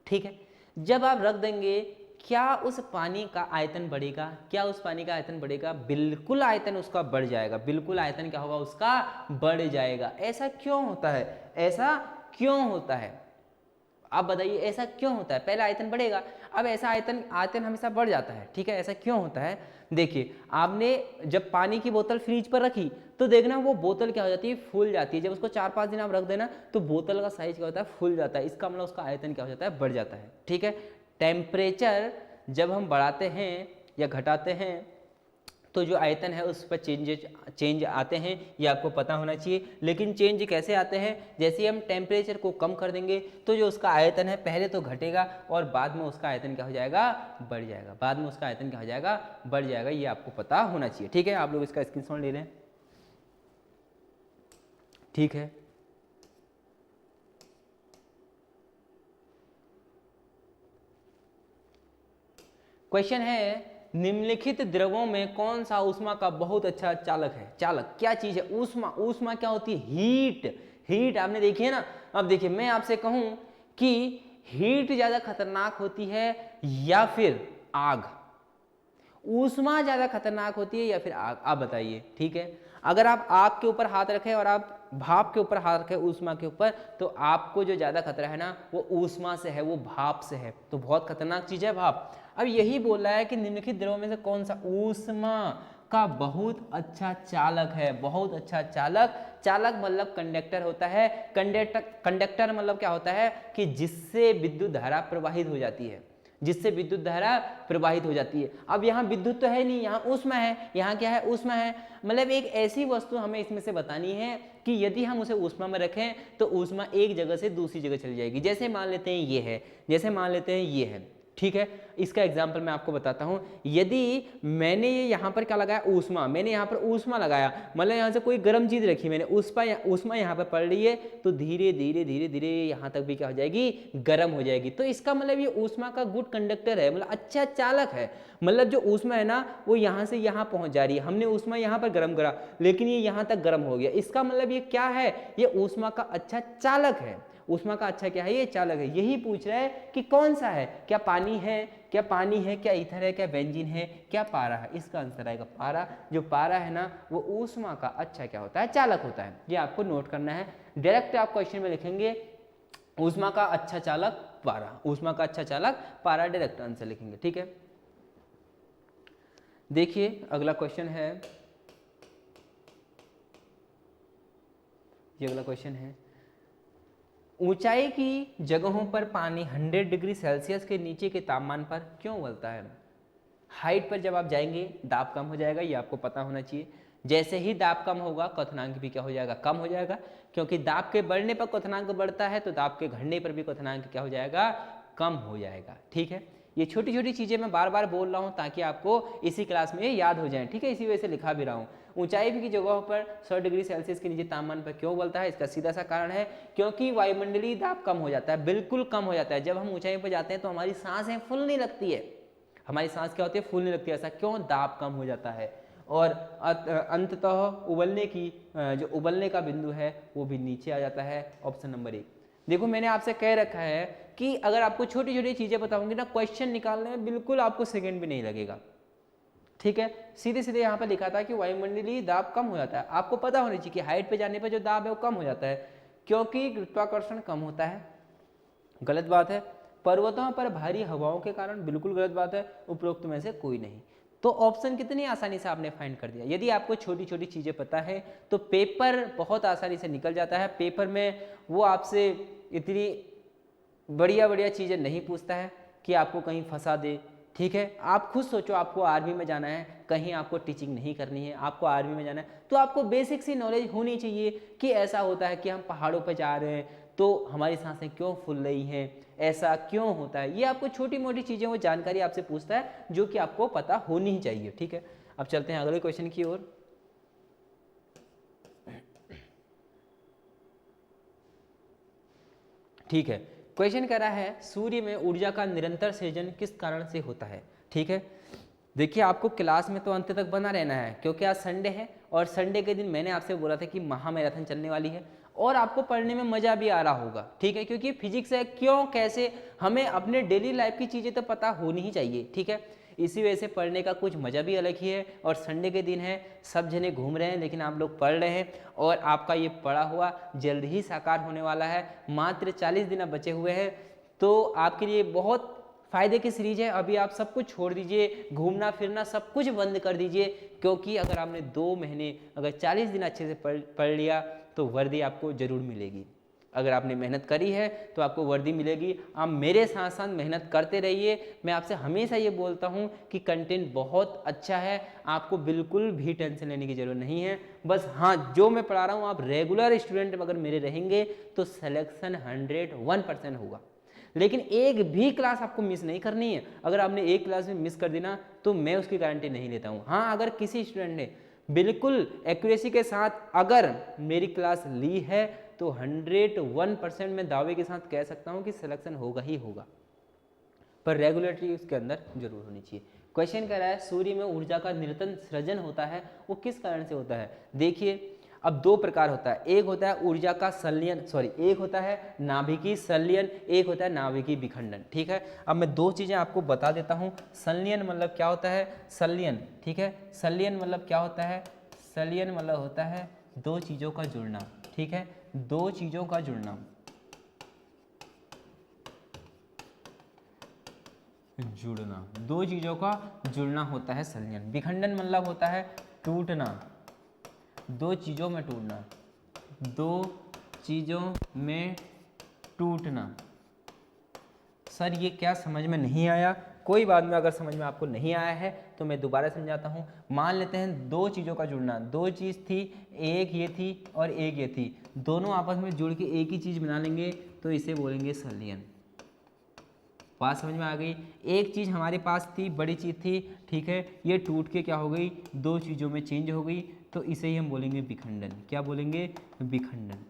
ठीक है। जब आप रख देंगे, क्या उस पानी का आयतन बढ़ेगा? क्या उस पानी का आयतन बढ़ेगा? बिल्कुल आयतन उसका बढ़ जाएगा, बिल्कुल आयतन क्या होगा, उसका बढ़ जाएगा। ऐसा क्यों होता है? ऐसा क्यों होता है? आप बताइए ऐसा क्यों होता है? पहला आयतन बढ़ेगा, अब ऐसा आयतन आयतन हमेशा बढ़ जाता है, ठीक है, ऐसा क्यों होता है? देखिए आपने जब पानी की बोतल फ्रिज पर रखी तो देखना वो बोतल क्या हो जाती है, फूल जाती है। जब उसको 4-5 दिन आप रख देना तो बोतल का साइज क्या होता है, फूल जाता है। इसका मतलब उसका आयतन क्या हो जाता है, बढ़ जाता है, ठीक है। टेम्परेचर जब हम बढ़ाते हैं या घटाते हैं तो जो आयतन है उस पर चेंज आते हैं, ये आपको पता होना चाहिए। लेकिन चेंज कैसे आते हैं, जैसे ही हम टेम्परेचर को कम कर देंगे तो जो उसका आयतन है पहले तो घटेगा और बाद में उसका आयतन क्या हो जाएगा, बढ़ जाएगा। बाद में उसका आयतन क्या हो जाएगा, बढ़ जाएगा, ये आपको पता होना चाहिए, ठीक है। आप लोग इसका स्क्रीनशॉट ले लें, ठीक है। क्वेश्चन है निम्नलिखित द्रवों में कौन सा ऊष्मा का बहुत अच्छा चालक है? चालक क्या चीज है? ऊष्मा। ऊष्मा क्या होती है? हीट। हीट आपने देखी है ना। अब देखिए मैं आपसे कहूं कि हीट ज्यादा खतरनाक होती है या फिर आग? ऊष्मा ज्यादा खतरनाक होती है या फिर आग? आप बताइए, ठीक है। अगर आप आग के ऊपर हाथ रखें और आप भाप के ऊपर हाथ रखें ऊष्मा के ऊपर, तो आपको जो ज्यादा खतरा है ना वो ऊष्मा से है, वो भाप से है। तो बहुत खतरनाक चीज है भाप। अब यही बोल रहा है कि निम्नलिखित द्रवों में से कौन सा ऊष्मा का बहुत अच्छा चालक है? बहुत अच्छा चालक। चालक मतलब कंडक्टर होता है। कंडक्टर मतलब क्या होता है कि जिससे विद्युत धारा प्रवाहित हो जाती है, जिससे विद्युत धारा प्रवाहित हो जाती है। अब यहाँ विद्युत तो है नहीं, यहाँ ऊष्मा है। यहाँ क्या है? ऊष्मा है। मतलब एक ऐसी वस्तु हमें इसमें से बतानी है कि यदि हम उसे ऊष्मा में रखें तो ऊष्मा एक जगह से दूसरी जगह चली जाएगी। जैसे मान लेते हैं ये है, जैसे मान लेते हैं ये है, ठीक है। इसका एग्जाम्पल मैं आपको बताता हूं। यदि मैंने ये यहाँ पर क्या लगाया, ऊष्मा, मैंने यहाँ पर ऊष्मा लगाया, मतलब यहाँ से कोई गर्म चीज रखी मैंने, ऊष्मा यहाँ पर पड़ रही है, तो धीरे धीरे धीरे धीरे यहाँ तक भी क्या हो जाएगी, गर्म हो जाएगी। तो इसका मतलब ये ऊष्मा का गुड कंडक्टर है, मतलब अच्छा चालक है। मतलब जो ऊष्मा है ना वो यहाँ से यहाँ पहुंच जा रही है। हमने ऊष्मा यहाँ पर गर्म करा लेकिन ये यहाँ तक गर्म हो गया। इसका मतलब ये क्या है, ये ऊष्मा का अच्छा चालक है। ऊष्मा का अच्छा क्या है, ये चालक है। यही पूछ रहा है कि कौन सा है, क्या पानी है, क्या पानी है, क्या ईथर है, क्या बेंजीन है, क्या पारा है? इसका आंसर आएगा पारा। जो पारा है ना वो ऊष्मा का अच्छा क्या होता है, चालक होता है। ये आपको नोट करना है। डायरेक्ट आप क्वेश्चन में लिखेंगे ऊष्मा का अच्छा चालक पारा, ऊष्मा का अच्छा चालक पारा, डायरेक्ट आंसर लिखेंगे, ठीक है। देखिए अगला क्वेश्चन है, ये अगला क्वेश्चन है, ऊंचाई की जगहों पर पानी 100 डिग्री सेल्सियस के नीचे के तापमान पर क्यों उबलता है? हाइट पर जब आप जाएंगे दाब कम हो जाएगा, ये आपको पता होना चाहिए। जैसे ही दाब कम होगा क्वथनांक भी क्या हो जाएगा, कम हो जाएगा। क्योंकि दाब के बढ़ने पर क्वथनांक बढ़ता है तो दाब के घटने पर भी क्वथनांक क्या हो जाएगा, कम हो जाएगा, ठीक है। ये छोटी छोटी चीजें मैं बार बार बोल रहा हूँ ताकि आपको इसी क्लास में याद हो जाए, ठीक है। इसी वजह से लिखा भी रहा हूँ। ऊंचाई की जगहों पर 100 डिग्री सेल्सियस के नीचे तापमान पर क्यों उबलता है? इसका सीधा सा कारण है क्योंकि वायुमंडलीय दाब कम हो जाता है, बिल्कुल कम हो जाता है। जब हम ऊंचाई पर जाते हैं तो हमारी सांसें फूलने लगती है, हमारी सांस क्या होती है, फूलने लगती है। ऐसा क्यों? दाब कम हो जाता है। और अंततः उबलने की जो उबलने का बिंदु है वो भी नीचे आ जाता है। Option number 1। देखो मैंने आपसे कह रखा है कि अगर आपको छोटी छोटी चीजें बताऊंगी ना, क्वेश्चन निकालने में बिल्कुल आपको सेकंड भी नहीं लगेगा, ठीक है। सीधे सीधे यहाँ पर लिखा था कि वायुमंडलीय दाब कम हो जाता है। आपको पता होना चाहिए कि हाइट पे जाने पर जो दाब है वो कम हो जाता है क्योंकि गुरुत्वाकर्षण कम होता है। गलत बात है। पर्वतों पर भारी हवाओं के कारण, बिल्कुल गलत बात है। उपरोक्त में से कोई नहीं। तो ऑप्शन कितनी आसानी से आपने फाइंड कर दिया। यदि आपको छोटी छोटी चीजें पता है तो पेपर बहुत आसानी से निकल जाता है। पेपर में वो आपसे इतनी बढ़िया बढ़िया चीजें नहीं पूछता है कि आपको कहीं फंसा दे, ठीक है। आप खुद सोचो, आपको आर्मी में जाना है, कहीं आपको टीचिंग नहीं करनी है, आपको आर्मी में जाना है, तो आपको बेसिक सी नॉलेज होनी चाहिए कि ऐसा होता है कि हम पहाड़ों पर जा रहे हैं तो हमारी सांसें क्यों फूल रही हैं, ऐसा क्यों होता है। ये आपको छोटी मोटी चीजें, वो जानकारी आपसे पूछता है जो कि आपको पता होनी ही चाहिए, ठीक है। अब चलते हैं अगले क्वेश्चन की ओर। ठीक है, क्वेश्चन कह रहा है सूर्य में ऊर्जा का निरंतर सृजन किस कारण से होता है, ठीक है। देखिए आपको क्लास में तो अंत तक बना रहना है क्योंकि आज संडे है और संडे के दिन मैंने आपसे बोला था कि महामैराथन चलने वाली है और आपको पढ़ने में मजा भी आ रहा होगा, ठीक है। क्योंकि फिजिक्स है, क्यों कैसे हमें अपने डेली लाइफ की चीजें तो पता होनी ही चाहिए, ठीक है। इसी वजह से पढ़ने का कुछ मज़ा भी अलग ही है। और संडे के दिन है, सब जने घूम रहे हैं, लेकिन आप लोग पढ़ रहे हैं और आपका ये पढ़ा हुआ जल्द ही साकार होने वाला है। मात्र 40 दिन अब बचे हुए हैं, तो आपके लिए बहुत फायदे की सीरीज है। अभी आप सब कुछ छोड़ दीजिए, घूमना फिरना सब कुछ बंद कर दीजिए, क्योंकि अगर आपने 2 महीने अगर 40 दिन अच्छे से पढ़ लिया तो वर्दी आपको जरूर मिलेगी। अगर आपने मेहनत करी है तो आपको वर्दी मिलेगी। आप मेरे साथ साथ मेहनत करते रहिए। मैं आपसे हमेशा ये बोलता हूँ कि कंटेंट बहुत अच्छा है, आपको बिल्कुल भी टेंशन लेने की जरूरत नहीं है। बस हाँ, जो मैं पढ़ा रहा हूँ आप रेगुलर स्टूडेंट अगर मेरे रहेंगे तो सिलेक्शन 101% होगा। लेकिन एक भी क्लास आपको मिस नहीं करनी है। अगर आपने एक क्लास में मिस कर दी ना तो मैं उसकी गारंटी नहीं लेता हूँ। हाँ, अगर किसी स्टूडेंट ने बिल्कुल एक्यूरेसी के साथ अगर मेरी क्लास ली है तो 101% मैं दावे के साथ कह सकता हूँ कि सिलेक्शन होगा ही होगा, पर रेगुलरिटी उसके अंदर जरूर होनी चाहिए। क्वेश्चन कह रहा है सूर्य में ऊर्जा का निरंतर सृजन होता है, वो किस कारण से होता है। देखिए, अब 2 प्रकार होता है, एक होता है ऊर्जा का संलयन, एक होता है नाभिकीय संलयन, एक होता है नाभिकीय विखंडन। ठीक है, अब मैं 2 चीजें आपको बता देता हूँ। संलयन मतलब क्या होता है, संलयन, ठीक है, संलयन मतलब क्या होता है, संलयन मतलब होता है 2 चीजों का जुड़ना। ठीक है, 2 चीजों का जुड़ना, जुड़ना, 2 चीजों का जुड़ना होता है संलयन। विखंडन मतलब होता है टूटना, 2 चीजों में टूटना, 2 चीजों में टूटना। सर ये क्या समझ में नहीं आया, कोई बात नहीं, अगर समझ में आपको नहीं आया है तो मैं दोबारा समझाता हूँ। मान लेते हैं 2 चीज़ों का जुड़ना, 2 चीज़ थी, एक ये थी और एक ये थी, दोनों आपस में जुड़ के एक ही चीज़ बना लेंगे तो इसे बोलेंगे संलयन। बात समझ में आ गई। एक चीज़ हमारे पास थी, बड़ी चीज़ थी, ठीक है, ये टूट के क्या हो गई, 2 चीज़ों में चेंज हो गई, तो इसे ही हम बोलेंगे विखंडन। क्या बोलेंगे, विखंडन।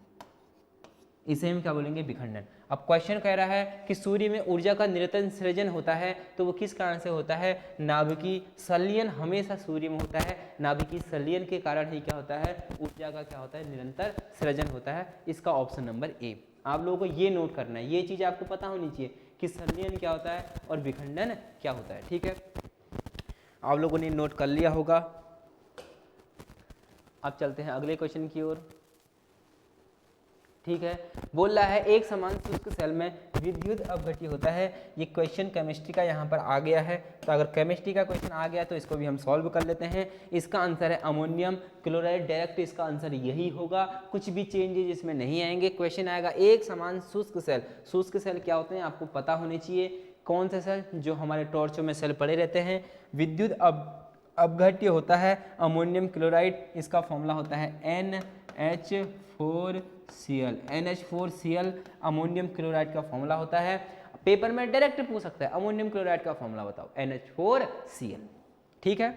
इसे हम क्या बोलेंगे, विखंडन। अब क्वेश्चन कह रहा है कि सूर्य में ऊर्जा का निरंतर सृजन होता है, तो वो किस कारण से होता है, नाभिकीय संलयन हमेशा सूर्य में होता है। नाभिकीय संलयन के कारण ही क्या होता है, ऊर्जा का क्या होता है, निरंतर सृजन होता है। इसका ऑप्शन नंबर ए। आप लोगों को ये नोट करना है, ये चीज़ आपको पता होनी चाहिए कि संलयन क्या होता है और विखंडन क्या होता है। ठीक है, आप लोगों ने नोट कर लिया होगा। अब चलते हैं अगले क्वेश्चन की ओर। ठीक है, बोल रहा है एक समान शुष्क सेल में विद्युत अपघट्य होता है। ये क्वेश्चन केमिस्ट्री का यहाँ पर आ गया है, तो अगर केमिस्ट्री का क्वेश्चन आ गया तो इसको भी हम सॉल्व कर लेते हैं। इसका आंसर है अमोनियम क्लोराइड, डायरेक्ट इसका आंसर यही होगा, कुछ भी चेंजेस इसमें नहीं आएंगे। क्वेश्चन आएगा एक समान शुष्क सेल। शुष्क सेल क्या होते हैं आपको पता होने चाहिए। कौन से सेल, जो हमारे टॉर्चों में सेल पड़े रहते हैं। विद्युत अपघट्य होता है अमोनियम क्लोराइड, इसका फॉर्मूला होता है NH4Cl। NH4Cl अमोनियम क्लोराइड का फॉर्मूला होता है। पेपर में डायरेक्ट पूछ सकता है अमोनियम क्लोराइड का फॉर्मूला बताओ, NH4Cl। ठीक है,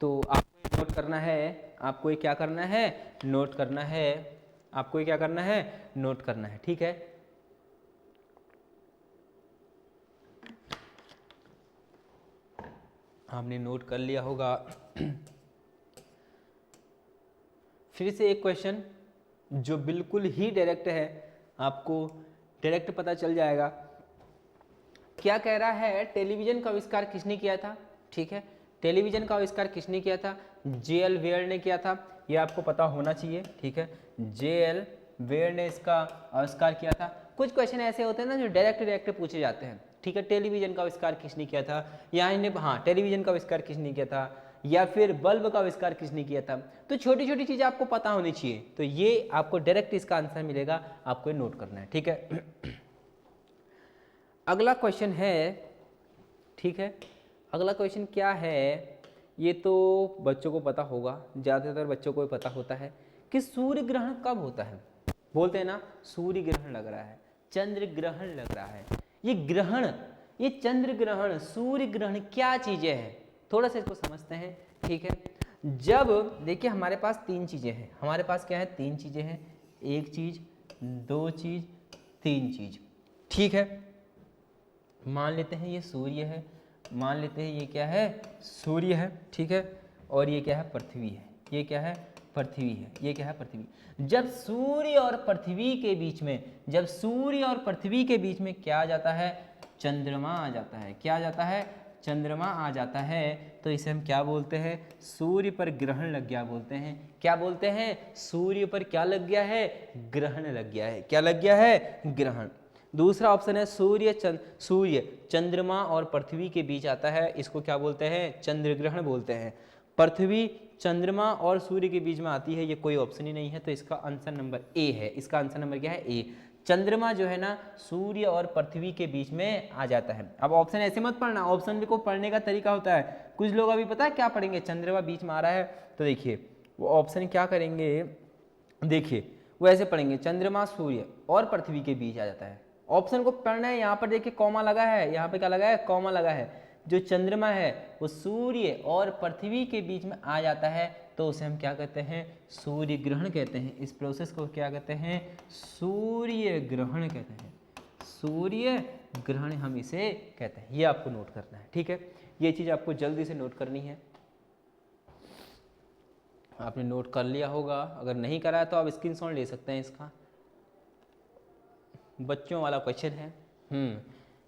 तो आपको नोट करना है, आपको क्या करना है, नोट करना है, आपको क्या करना है, नोट करना है। ठीक है, आपने नोट कर लिया होगा। फिर से एक क्वेश्चन जो बिल्कुल ही डायरेक्ट है, आपको डायरेक्ट पता चल जाएगा। क्या कह रहा है, टेलीविजन का आविष्कार किसने किया था। ठीक है, टेलीविजन का आविष्कार किसने किया था, J.L. वेयर ने किया था, ये आपको पता होना चाहिए। ठीक है, J.L. वेयर ने इसका आविष्कार किया था। कुछ क्वेश्चन ऐसे होते हैं ना जो डायरेक्ट पूछे जाते हैं। ठीक है, टेलीविजन का आविष्कार किसने किया था, या इन्हें हाँ टेलीविजन का आविष्कार किसने किया था, या फिर बल्ब का आविष्कार किसने किया था। तो छोटी छोटी चीजें आपको पता होनी चाहिए, तो ये आपको डायरेक्ट इसका आंसर मिलेगा, आपको नोट करना है। ठीक है, अगला क्वेश्चन है। ठीक है, अगला क्वेश्चन क्या है, ये तो बच्चों को पता होगा, ज़्यादातर बच्चों को पता होता है कि सूर्य ग्रहण कब होता है। बोलते हैं ना सूर्य ग्रहण लग रहा है, चंद्र ग्रहण लग रहा है। ये ग्रहण, ये चंद्र ग्रहण, सूर्य ग्रहण क्या चीज़ें हैं, थोड़ा सा इसको समझते हैं। ठीक है, जब देखिए हमारे पास 3 चीज़ें हैं, हमारे पास क्या है, 3 चीज़ें हैं, एक चीज़, 2 चीज़, 3 चीज़। ठीक है, मान लेते हैं ये सूर्य है, मान लेते हैं ये क्या है, सूर्य है। ठीक है, और ये क्या है, पृथ्वी है, ये क्या है, पृथ्वी है, ये क्या है, पृथ्वी। जब सूर्य और पृथ्वी के बीच में, जब सूर्य और पृथ्वी के बीच में क्या आ जाता है, चंद्रमा आ जाता है। क्या आ जाता है, चंद्रमा आ जाता है तो इसे हम क्या बोलते हैं, सूर्य पर ग्रहण लग गया बोलते हैं। क्या बोलते हैं, सूर्य पर क्या लग गया है, ग्रहण लग गया है। क्या लग गया है, ग्रहण। दूसरा ऑप्शन है सूर्य चंद्रमा और पृथ्वी के बीच आता है, इसको क्या बोलते हैं, चंद्र ग्रहण बोलते हैं। पृथ्वी चंद्रमा और सूर्य के बीच में आती है, ये कोई ऑप्शन ही नहीं है, तो इसका आंसर नंबर ए है। इसका आंसर नंबर क्या है, ए। चंद्रमा जो है ना सूर्य और पृथ्वी के बीच में आ जाता है। अब ऑप्शन ऐसे मत पढ़ना, ऑप्शन को पढ़ने का तरीका होता है। कुछ लोग अभी पता है क्या पढ़ेंगे, चंद्रमा बीच में आ रहा है तो देखिए वो ऑप्शन क्या करेंगे, देखिए वो ऐसे पढ़ेंगे, चंद्रमा सूर्य और पृथ्वी के बीच आ जाता है। ऑप्शन को पढ़ना है, यहाँ पर देखिए कॉमा लगा है, यहाँ पे क्या लगा है, कॉमा लगा है। जो चंद्रमा है वो सूर्य और पृथ्वी के बीच में आ जाता है तो उसे हम क्या कहते हैं, सूर्य ग्रहण कहते हैं। इस प्रोसेस को क्या कहते हैं, सूर्य ग्रहण कहते हैं। सूर्य ग्रहण हम इसे कहते हैं। ये आपको नोट करना है, ठीक है। ये चीज आपको जल्दी से नोट करनी है। आपने नोट कर लिया होगा, अगर नहीं करा है तो आप स्क्रीनशॉट ले सकते हैं इसका। बच्चों वाला क्वेश्चन है,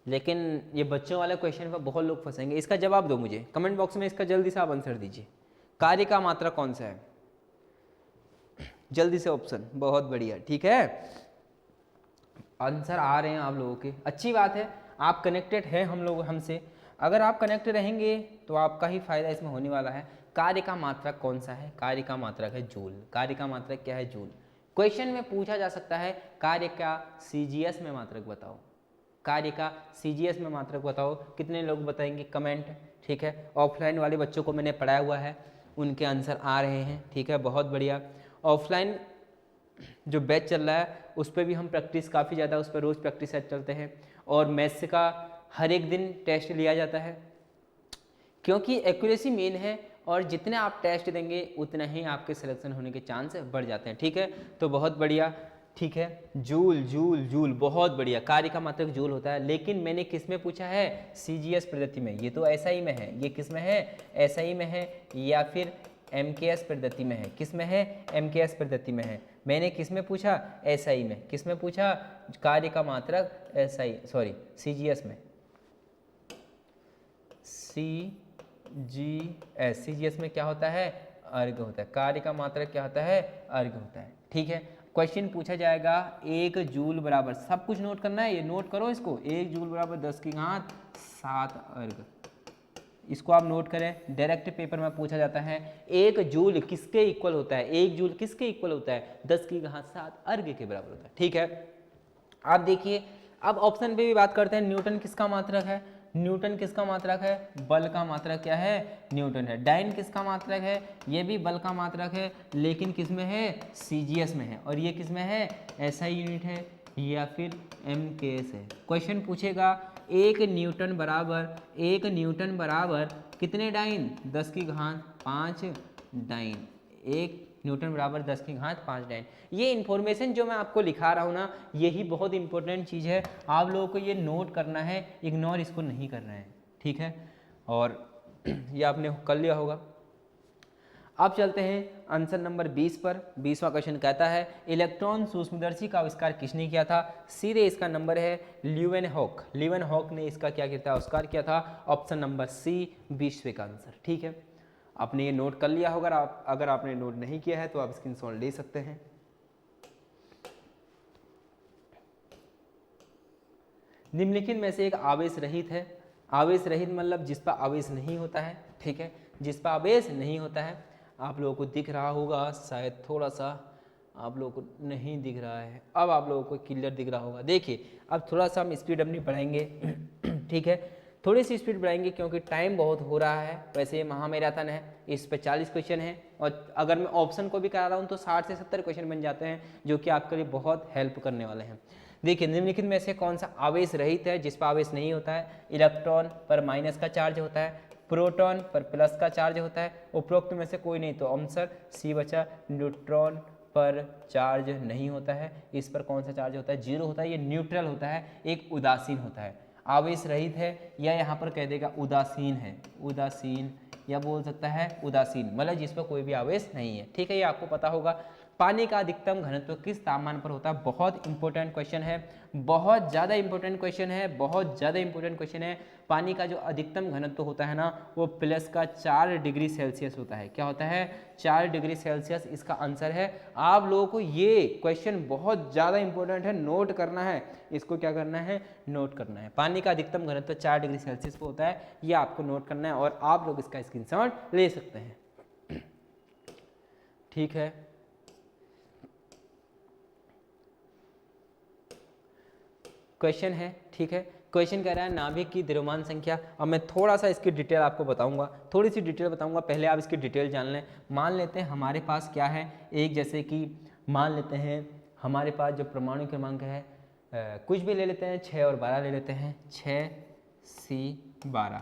लेकिन ये बच्चों वाले क्वेश्चन पर बहुत लोग फंसेंगे। इसका जवाब दो मुझे कमेंट बॉक्स में, इसका जल्दी से आप आंसर दीजिए। कार्य का मात्रा कौन सा है, जल्दी से ऑप्शन। बहुत बढ़िया, ठीक है, आंसर आ रहे हैं आप लोगों के, अच्छी बात है। आप कनेक्टेड हैं हम लोग हमसे, अगर आप कनेक्ट रहेंगे तो आपका ही फायदा इसमें होने वाला है। कार्य का मात्रक कौन सा है, कार्य का मात्रक है जूल। कार्य का मात्रक क्या है, जूल। क्वेश्चन में पूछा जा सकता है कार्य का सीजीएस में मात्रक बताओ, कार्य का सीजीएस में मात्रक बताओ। कितने लोग बताएंगे, कमेंट, ठीक है। ऑफलाइन वाले बच्चों को मैंने पढ़ाया हुआ है, उनके आंसर आ रहे हैं, ठीक है, बहुत बढ़िया। ऑफलाइन जो बैच चल रहा है उस पर भी हम प्रैक्टिस काफ़ी ज़्यादा, उस पर रोज़ प्रैक्टिस सेट चलते हैं। और मैथ्स का हर एक दिन टेस्ट लिया जाता है, क्योंकि एक्यूरेसी मेन है, और जितने आप टेस्ट देंगे उतना ही आपके सिलेक्शन होने के चांस बढ़ जाते हैं, ठीक है। तो बहुत बढ़िया, ठीक है। जूल जूल जूल, बहुत बढ़िया। कार्य का मात्रक जूल होता है, लेकिन मैंने किस में पूछा है, सीजीएस पद्धति में। ये तो एसआई में है, ये किस में है, एसआई में है, या फिर एमकेएस पद्धति में है। किस में है, एमकेएस पद्धति में है। मैंने किस में पूछा, एसआई में। किस में पूछा, कार्य का मात्रक एसआई, सॉरी सीजीएस में, सीजीएस। सीजीएस में क्या होता है, अर्घ होता है। कार्य का मात्रक क्या होता है, अर्घ होता है, ठीक है। क्वेश्चन पूछा जाएगा 1 जूल बराबर, सब कुछ नोट करना है, ये नोट करो इसको, 1 जूल बराबर 10 की घात 7 अर्घ। इसको आप नोट करें, डायरेक्ट पेपर में पूछा जाता है 1 जूल किसके इक्वल होता है, 1 जूल किसके इक्वल होता है, 10 की घात 7 अर्घ के बराबर होता है, ठीक है। आप देखिए, अब ऑप्शन पे भी बात करते हैं। न्यूटन किसका मात्रक है, न्यूटन किसका मात्रक है, बल का मात्रक क्या है, न्यूटन है। डाइन किसका मात्रक है, ये भी बल का मात्रक है, लेकिन किस में है, सीजीएस में है। और ये किस में है, एसआई यूनिट है, या फिर एमकेएस है। क्वेश्चन पूछेगा 1 न्यूटन बराबर कितने डाइन, 10 की घात 5 डाइन। 1 न्यूटन बराबर 10 की घात 5 डाइन। ये इन्फॉर्मेशन जो मैं आपको लिखा रहा हूँ ना, यही बहुत इंपॉर्टेंट चीज़ है, आप लोगों को ये नोट करना है, इग्नोर इसको नहीं करना है, ठीक है। और ये आपने कर लिया होगा। अब चलते हैं आंसर नंबर 20 पर। 20वां क्वेश्चन कहता है इलेक्ट्रॉन सूक्ष्मदर्शी का आविष्कार किसने किया था। सीधे इसका नंबर है ल्यूवेनहॉक। ल्यूवेनहॉक ने इसका क्या किया था, आविष्कार किया था। ऑप्शन नंबर सी 20वें का आंसर, ठीक है। आपने ये नोट कर लिया होगा, अगर आपने नोट नहीं किया है तो आप स्क्रीनशॉट ले सकते हैं। निम्नलिखित में से एक आवेश रहित है। आवेश रहित मतलब जिस पर आवेश नहीं होता है, ठीक है, जिस पर आवेश नहीं होता है। आप लोगों को दिख रहा होगा, शायद थोड़ा सा आप लोगों को नहीं दिख रहा है, अब आप लोगों को क्लियर दिख रहा होगा। देखिए, अब थोड़ा सा हम स्पीड अपनी बढ़ाएंगे, ठीक है, थोड़ी सी स्पीड बढ़ाएंगे क्योंकि टाइम बहुत हो रहा है। वैसे ये महामैराथन है, इस पर 40 क्वेश्चन है, और अगर मैं ऑप्शन को भी करा रहा हूँ तो 60 से 70 क्वेश्चन बन जाते हैं, जो कि आपके लिए बहुत हेल्प करने वाले हैं। देखिए, निम्नलिखित में से कौन सा आवेश रहित है, जिस पर आवेश नहीं होता है। इलेक्ट्रॉन पर माइनस का चार्ज होता है, प्रोटॉन पर प्लस का चार्ज होता है। उपरोक्त में से कोई नहीं, तो आंसर सी बचा। न्यूट्रॉन पर चार्ज नहीं होता है, इस पर कौन सा चार्ज होता है, 0 होता है। ये न्यूट्रल होता है, एक उदासीन होता है। आवेश रहित है, या यहाँ पर कह देगा उदासीन है, उदासीन, या बोल सकता है उदासीन, मतलब जिस पर कोई भी आवेश नहीं है, ठीक है, ये आपको पता होगा। पानी का अधिकतम घनत्व किस तापमान पर होता है? बहुत इंपॉर्टेंट क्वेश्चन है, बहुत ज़्यादा इंपॉर्टेंट क्वेश्चन है, बहुत ज़्यादा इंपॉर्टेंट क्वेश्चन है। पानी का जो अधिकतम घनत्व होता है ना, वो प्लस का 4 डिग्री सेल्सियस होता है। क्या होता है? 4 डिग्री सेल्सियस इसका आंसर है। आप लोगों को ये क्वेश्चन बहुत ज़्यादा इंपॉर्टेंट है, नोट करना है, इसको क्या करना है? नोट करना है। पानी का अधिकतम घनत्व 4 डिग्री सेल्सियस पर होता है, ये आपको नोट करना है और आप लोग इसका स्क्रीनशॉट ले सकते हैं। ठीक है, क्वेश्चन है, ठीक है। क्वेश्चन कह रहा है नाभिक की द्रव्यमान संख्या। अब मैं थोड़ा सा इसकी डिटेल आपको बताऊंगा, थोड़ी सी डिटेल बताऊंगा, पहले आप इसकी डिटेल जान लें। मान लेते हैं हमारे पास क्या है, एक जैसे कि मान लेते हैं हमारे पास जो परमाणु क्रमांक है, कुछ भी ले लेते हैं, 6 और 12 ले लेते हैं, 6C12,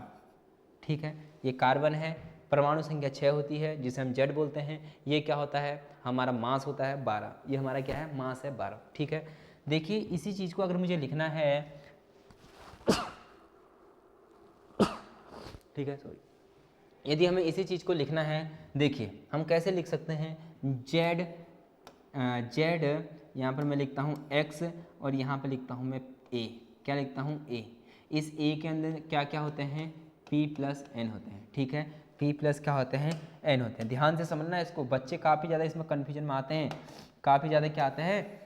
ठीक है। ये कार्बन है, परमाणु संख्या 6 होती है जिसे हम जेड बोलते हैं। ये क्या होता है? हमारा मास होता है 12, ये हमारा क्या है? मास है 12, ठीक है। देखिए इसी चीज़ को अगर मुझे लिखना है, ठीक है, सॉरी, यदि हमें इसी चीज़ को लिखना है, देखिए हम कैसे लिख सकते हैं? जेड यहाँ पर मैं लिखता हूँ x और यहाँ पर लिखता हूँ मैं a। क्या लिखता हूँ? a। इस a के अंदर क्या क्या होते हैं? p प्लस n होते हैं, ठीक है। p प्लस क्या होते हैं? n होते हैं। ध्यान से समझना है इसको, बच्चे काफ़ी ज़्यादा इसमें कन्फ्यूजन में आते हैं, काफ़ी ज़्यादा क्या आते हैं?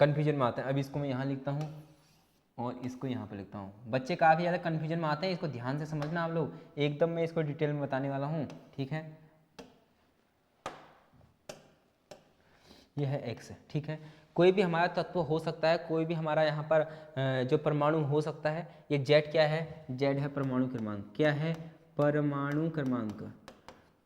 कन्फ्यूजन में आते हैं। अभी इसको मैं यहाँ लिखता हूँ और इसको यहाँ पर लिखता हूँ। बच्चे काफ़ी ज़्यादा कन्फ्यूजन में आते हैं, इसको ध्यान से समझना आप लोग, एकदम मैं इसको डिटेल में बताने वाला हूँ, ठीक है। यह है x, ठीक है। कोई भी हमारा तत्व हो सकता है, कोई भी हमारा यहाँ पर जो परमाणु हो सकता है। ये z क्या है? z है परमाणु क्रमांक। क्या है? परमाणु क्रमांक,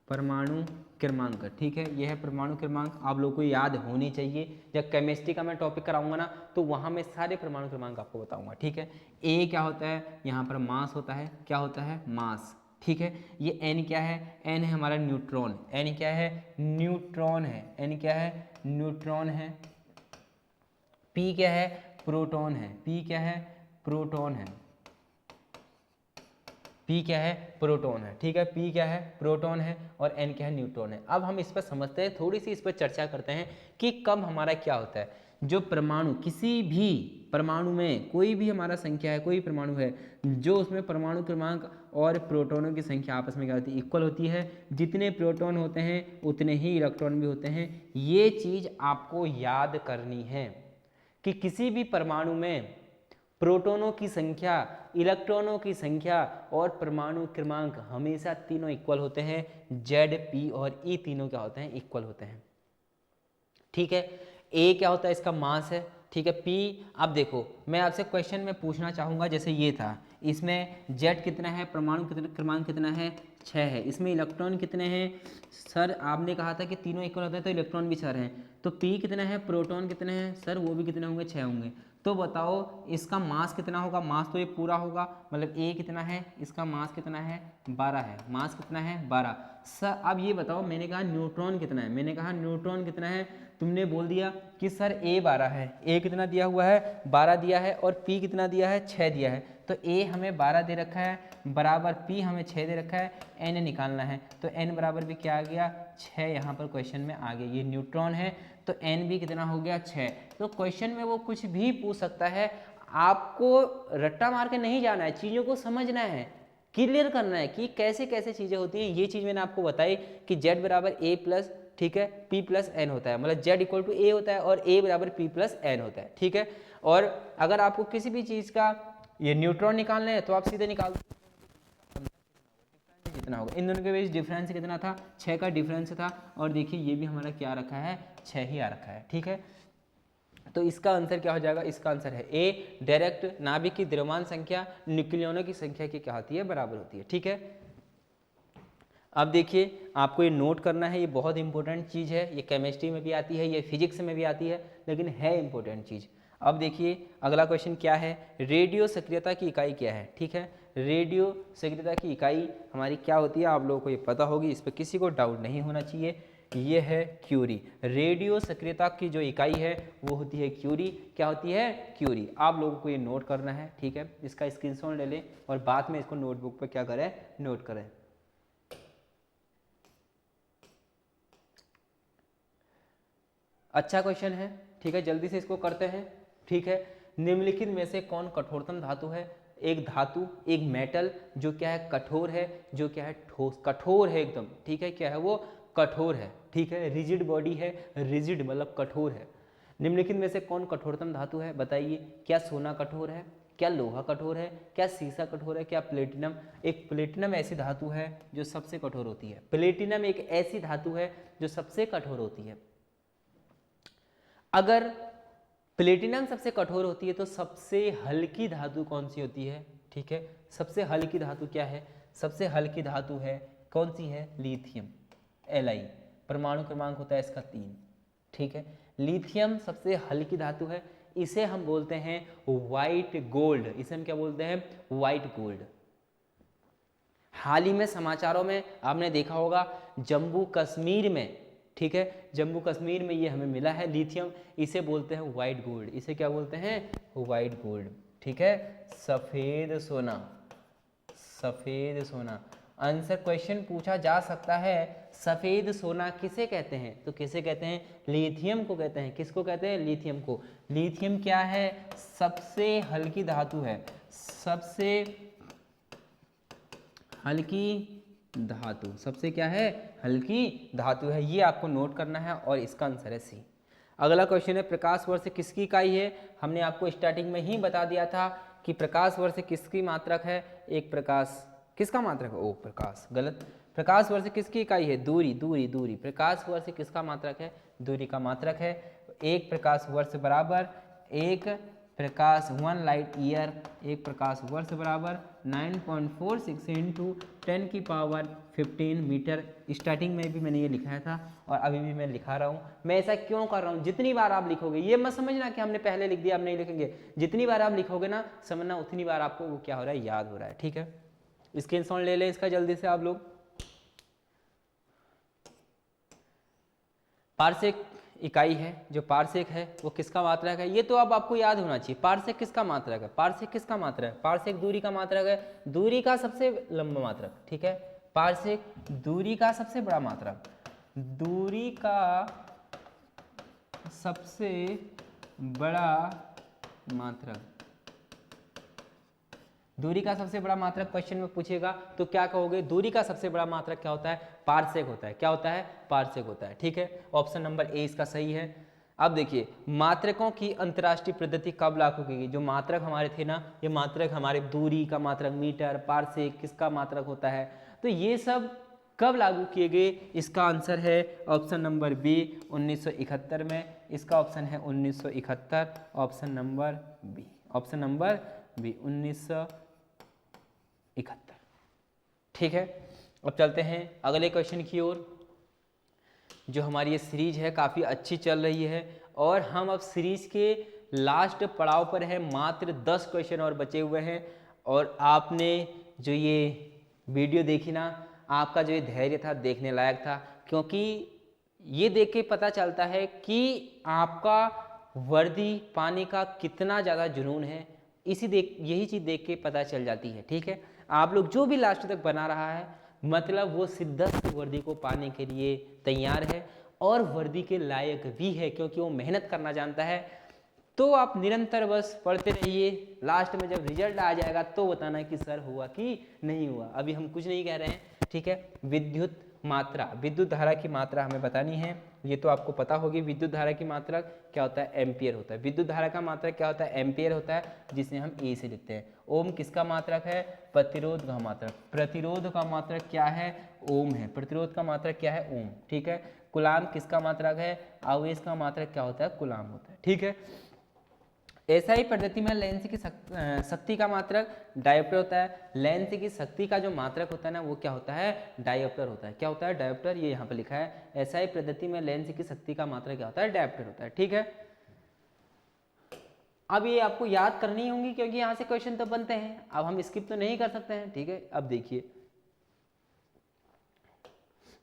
परमाणु क्रमांक, ठीक है। यह है परमाणु क्रमांक, आप लोगों को याद होनी चाहिए। जब केमिस्ट्री का मैं टॉपिक कराऊंगा ना, तो वहाँ मैं सारे परमाणु क्रमांक आपको बताऊंगा, ठीक है। a क्या होता है? यहाँ पर मास होता है। क्या होता है? मास, ठीक है। ये n क्या है? n है हमारा न्यूट्रॉन। n क्या है? न्यूट्रॉन है। n क्या है? न्यूट्रॉन है। p क्या है? प्रोटॉन है। p क्या है? प्रोटॉन है। p क्या है? प्रोटॉन है, ठीक है। p क्या है? प्रोटॉन है और n क्या है? न्यूट्रॉन है। अब हम इस पर समझते हैं, थोड़ी सी इस पर चर्चा करते हैं कि कब हमारा क्या होता है। जो परमाणु, किसी भी परमाणु में कोई भी हमारा संख्या है, कोई परमाणु है जो उसमें परमाणु क्रमांक और प्रोटॉनों की संख्या आपस में क्या होती है? इक्वल होती है। जितने प्रोटॉन होते हैं उतने ही इलेक्ट्रॉन भी होते हैं। ये चीज़ आपको याद करनी है कि किसी भी परमाणु में प्रोटॉनों की संख्या, इलेक्ट्रॉनों की संख्या और परमाणु क्रमांक हमेशा तीनों इक्वल होते हैं। जेड, पी और ई तीनों क्या होते हैं? इक्वल होते हैं, ठीक है। ए क्या होता है? इसका मास है, ठीक है। पी, अब देखो मैं आपसे क्वेश्चन में पूछना चाहूँगा, जैसे ये था, इसमें जेड कितना है? परमाणु कितना, क्रमांक कितना है? 6 है। इसमें इलेक्ट्रॉन कितने हैं? सर आपने कहा था कि तीनों इक्वल होते हैं तो इलेक्ट्रॉन भी 6 हैं, तो पी कितना है? प्रोटॉन कितने हैं? सर वो भी कितने होंगे? 6 होंगे। तो बताओ इसका मास कितना होगा? मास तो ये पूरा होगा, मतलब ए कितना है? इसका मास कितना है? 12 है। मास कितना है? 12। सर अब ये बताओ, मैंने कहा न्यूट्रॉन कितना है, मैंने कहा न्यूट्रॉन कितना है, तुमने बोल दिया कि सर ए 12 है। ए कितना दिया हुआ है? 12 दिया है। और पी कितना दिया है? 6 दिया है। तो ए हमें 12 दे रखा है, बराबर पी हमें 6 दे रखा है, एन निकालना है। तो एन बराबर भी क्या आ गया? 6 यहाँ पर क्वेश्चन में आ गया। ये न्यूट्रॉन है तो एन भी कितना हो गया? 6। तो क्वेश्चन में वो कुछ भी पूछ सकता है, आपको रट्टा मार के नहीं जाना है, चीज़ों को समझना है, क्लियर करना है कि कैसे कैसे चीज़ें होती हैं। ये चीज़ मैंने आपको बताई कि जेड बराबर ए प्लस, ठीक है, पी प्लस एन होता है, मतलब जेड इक्वल टू ए होता है और ए बराबर पी प्लस एन होता है, ठीक है। और अगर आपको किसी भी चीज़ का ये न्यूट्रॉन निकालना है तो आप सीधे निकाल कितना होगा। इन दोनों के बीच डिफरेंस कितना था? 6 का डिफरेंस था। और देखिए ये भी हमारा क्या रखा है? 6 ही आ रखा है, ठीक है। तो इसका आंसर क्या हो जाएगा? इसका आंसर है ए। डायरेक्ट नाभिक की द्रव्यमान संख्या न्यूक्लियनों की संख्या की क्या होती है? बराबर होती है, ठीक है। अब देखिए आपको ये नोट करना है, ये बहुत इंपॉर्टेंट चीज़ है, ये केमिस्ट्री में भी आती है, ये फिजिक्स में भी आती है, लेकिन है इंपॉर्टेंट चीज़। अब देखिए अगला क्वेश्चन क्या है? रेडियो सक्रियता की इकाई क्या है, ठीक है। रेडियो सक्रियता की इकाई हमारी क्या होती है? आप लोगों को ये पता होगी, इस पर किसी को डाउट नहीं होना चाहिए। ये है क्यूरी। रेडियो सक्रियता की जो इकाई है वो होती है क्यूरी। क्या होती है? क्यूरी। आप लोगों को ये नोट करना है, ठीक है। इसका स्क्रीनशॉट ले लें और बाद में इसको नोटबुक पर क्या करें? नोट करें। अच्छा क्वेश्चन है, ठीक है, जल्दी से इसको करते हैं। ठीक है, निम्नलिखित में से कौन कठोरतम धातु है? एक धातु, एक मेटल जो क्या है कठोर है, जो क्या है ठोस, कठोर है एकदम, ठीक है, क्या है वो कठोर है, ठीक है, रिजिड बॉडी है, रिजिड मतलब कठोर है। निम्नलिखित में से कौन कठोरतम धातु है बताइए? क्या सोना कठोर है, क्या लोहा कठोर है, क्या सीसा कठोर है, क्या प्लेटिनम? एक प्लेटिनम ऐसी धातु है जो सबसे कठोर होती है। प्लेटिनम एक ऐसी धातु है जो सबसे कठोर होती है। अगर प्लेटिनम सबसे कठोर होती है तो सबसे हल्की धातु कौन सी होती है? ठीक है, सबसे हल्की धातु क्या है? सबसे हल्की धातु है कौन सी है? Lithium, Li। परमाणु क्रमांक होता है इसका 3। ठीक है, लिथियम सबसे हल्की धातु है, इसे हम बोलते हैं व्हाइट गोल्ड। इसे हम क्या बोलते हैं? White gold. हाल ही में समाचारों में आपने देखा होगा जम्मू कश्मीर में, ठीक है, जम्मू कश्मीर में ये हमें मिला है लिथियम, इसे बोलते हैं व्हाइट गोल्ड। इसे क्या बोलते हैं? White gold. ठीक है, सफेद सोना, सफेद सोना। आंसर क्वेश्चन पूछा जा सकता है, सफेद सोना किसे कहते हैं? तो किसे कहते हैं? लिथियम को कहते हैं। किसको कहते हैं? लिथियम को। लिथियम क्या है? सबसे हल्की धातु है, सबसे हल्की धातु, सबसे क्या है? हल्की धातु है। ये आपको नोट करना है और इसका आंसर है सी। अगला क्वेश्चन है, प्रकाश वर्ष किसकी इकाई है? हमने आपको स्टार्टिंग में ही बता दिया था कि प्रकाश वर्ष किसकी मात्रक है? एक प्रकाश, किसका मात्रक है? ओ प्रकाश, गलत। प्रकाश वर्ष किसकी इकाई है? दूरी, दूरी, दूरी। प्रकाश वर्ष किसका मात्रक है? दूरी का मात्रक है। एक प्रकाश वर्ष बराबर एक प्रकाश 1 लाइट ईयर, एक प्रकाश वर्ष बराबर 9.46 इंटू 10 की पावर 15 मीटर। स्टार्टिंग में भी मैंने ये लिखाया था और अभी भी मैं लिखा रहा हूँ। मैं ऐसा क्यों कर रहा हूँ? जितनी बार आप लिखोगे, ये मत समझना कि हमने पहले लिख दिया अब नहीं लिखेंगे, जितनी बार आप लिखोगे ना, समझना उतनी बार आपको वो क्या हो रहा है? याद हो रहा है। ठीक है, स्क्रीनशॉट ले लें इसका जल्दी से आप लोग। पारसेक इकाई है, जो पारसेक है वो किसका मात्रक है? ये तो अब आपको याद होना चाहिए। पारसेक किसका मात्रक है? पारसेक किसका मात्रक है? पारसेक दूरी का मात्रक है, दूरी का सबसे लंबा मात्रक। ठीक है, पारसेक दूरी का सबसे बड़ा मात्रक, दूरी का सबसे बड़ा मात्रक, दूरी का सबसे बड़ा मात्रक क्वेश्चन में पूछेगा तो क्या कहोगे? दूरी का सबसे बड़ा मात्रक क्या होता है? पारसेक होता है। क्या होता है? पारसेक होता है। ठीक है, ऑप्शन नंबर ए इसका सही है। अब देखिए, मात्रकों की अंतर्राष्ट्रीय पद्धति कब लागू की गई? जो मात्रक हमारे थे ना, ये मात्रक हमारे दूरी का मात्रक, मीटर, पारसेक, किसका मात्रक होता है, तो ये सब कब लागू किए गए? इसका आंसर है ऑप्शन नंबर बी, 1971 में। इसका ऑप्शन है 1971, option number B, option number B 1971। ठीक है, अब चलते हैं अगले क्वेश्चन की ओर। जो हमारी ये सीरीज है काफ़ी अच्छी चल रही है और हम अब सीरीज के लास्ट पड़ाव पर है। मात्र 10 क्वेश्चन और बचे हुए हैं और आपने जो ये वीडियो देखी ना, आपका जो ये धैर्य था देखने लायक था, क्योंकि ये देख के पता चलता है कि आपका वर्दी पाने का कितना ज़्यादा जुनून है। यही चीज़ देख के पता चल जाती है। ठीक है, आप लोग जो भी लास्ट तक बना रहा है, मतलब वो सिद्धस्त वर्दी को पाने के लिए तैयार है और वर्दी के लायक भी है, क्योंकि वो मेहनत करना जानता है। तो आप निरंतर बस पढ़ते रहिए, लास्ट में जब रिजल्ट आ जाएगा तो बताना कि सर हुआ कि नहीं हुआ। अभी हम कुछ नहीं कह रहे हैं। ठीक है, विद्युत मात्रा, विद्युत धारा की मात्रा हमें बतानी है। ये तो आपको पता होगी, विद्युत धारा की मात्रा क्या होता है? एम्पियर होता है। विद्युत धारा का मात्रक क्या होता है? एम्पियर होता है, जिसे हम ए से लिखते हैं। ओम किसका मात्रक है? प्रतिरोध का मात्रक। प्रतिरोध का मात्रक क्या है? ओम है। प्रतिरोध का मात्रक क्या है? ओम। ठीक है, कूलाम किसका मात्रक है? आवेश का मात्रक क्या होता है? कूलाम होता है। ठीक है, एसआई पद्धति में लेंस की शक्ति का मात्रक डायोप्टर होता है। लेंस की शक्ति का जो मात्रक होता है ना, वो क्या होता है? डायोप्टर होता है। क्या होता है? डायोप्टर। ये यहाँ पे लिखा है, एसआई पद्धति में लेंस की शक्ति का मात्रक क्या होता है? डायोप्टर होता है। ठीक है, अब ये आपको याद करनी होंगी क्योंकि यहाँ से क्वेश्चन तो बनते हैं, अब हम स्किप तो नहीं कर सकते हैं। ठीक है, अब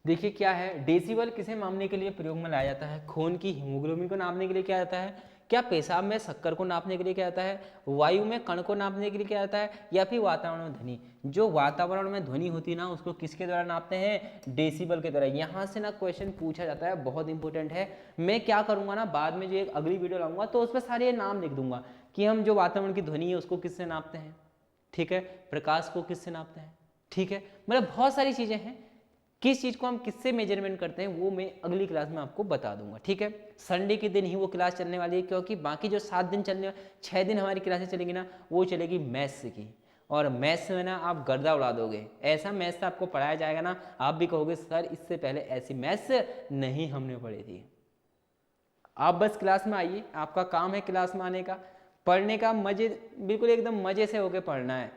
देखिए क्या है, डेसिबल किसे मापने के लिए प्रयोग में लाया जाता है? खून की हीमोग्लोबिन को नापने के लिए क्या जाता है? क्या पेशाब में शक्कर को नापने के लिए क्या आता है, वायु में कण को नापने के लिए क्या आता है, या फिर वातावरण में ध्वनि? जो वातावरण में ध्वनि होती है ना उसको किसके द्वारा नापते हैं, डेसिबल के द्वारा। यहाँ से ना क्वेश्चन पूछा जाता है, बहुत इंपॉर्टेंट है। मैं क्या करूँगा ना, बाद में जो एक अगली वीडियो लाऊंगा तो उस पर सारे नाम लिख दूंगा कि हम जो वातावरण की ध्वनि है उसको किससे नापते हैं, ठीक है, प्रकाश को किससे नापते हैं, ठीक है, मतलब बहुत सारी चीज़ें हैं। किस चीज़ को हम किससे मेजरमेंट करते हैं वो मैं अगली क्लास में आपको बता दूंगा, ठीक है। संडे के दिन ही वो क्लास चलने वाली है, क्योंकि बाकी जो 7 दिन चलने 6 दिन हमारी क्लासेस चलेगी ना वो चलेगी मैथ्स की, और मैथ्स में ना आप गर्दा उड़ा दोगे। ऐसा मैथ्स आपको पढ़ाया जाएगा ना, आप भी कहोगे सर इससे पहले ऐसी मैथ्स नहीं हमने पढ़ी थी। आप बस क्लास में आइए, आपका काम है क्लास में आने का, पढ़ने का, मजे बिल्कुल एकदम मजे से होके पढ़ना है,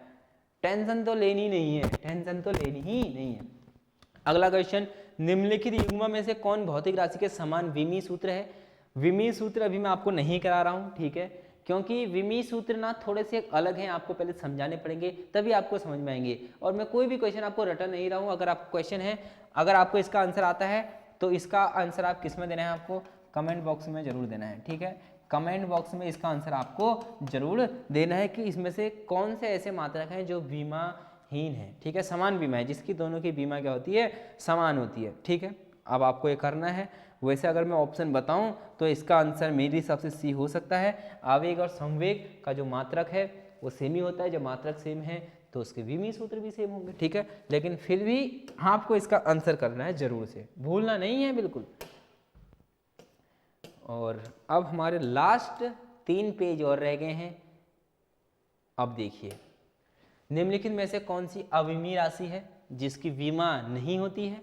टेंशन तो लेनी नहीं है, टेंशन तो लेनी ही नहीं है। अगला क्वेश्चन, निम्नलिखित युग्म में से कौन भौतिक राशि के समान विमीय सूत्र है? विमीय सूत्र अभी मैं आपको नहीं करा रहा हूँ, ठीक है, क्योंकि विमीय सूत्र ना थोड़े से अलग हैं, आपको पहले समझाने पड़ेंगे तभी आपको समझ में आएंगे। और मैं कोई भी क्वेश्चन आपको रटा नहीं रहा हूँ। अगर आपको क्वेश्चन है, अगर आपको इसका आंसर आता है तो इसका आंसर आप किस में देना है, आपको कमेंट बॉक्स में जरूर देना है, ठीक है। कमेंट बॉक्स में इसका आंसर आपको जरूर देना है कि इसमें से कौन से ऐसे मात्रक हैं जो बीमाहीन है, ठीक है, समान बीमा है, जिसकी दोनों की बीमा क्या होती है, समान होती है, ठीक है। अब आपको ये करना है। वैसे अगर मैं ऑप्शन बताऊं तो इसका आंसर मेरे हिसाब से सी हो सकता है। आवेग और संवेग का जो मात्रक है वो सेम ही होता है, जब मात्रक सेम है तो उसके विमीय सूत्र भी सेम होंगे, ठीक है। लेकिन फिर भी आपको इसका आंसर करना है जरूर से, भूलना नहीं है बिल्कुल। और अब हमारे लास्ट 3 पेज और रह गए हैं। अब देखिए, निम्नलिखित में से कौन सी अविमीय राशि है जिसकी बीमा नहीं होती है?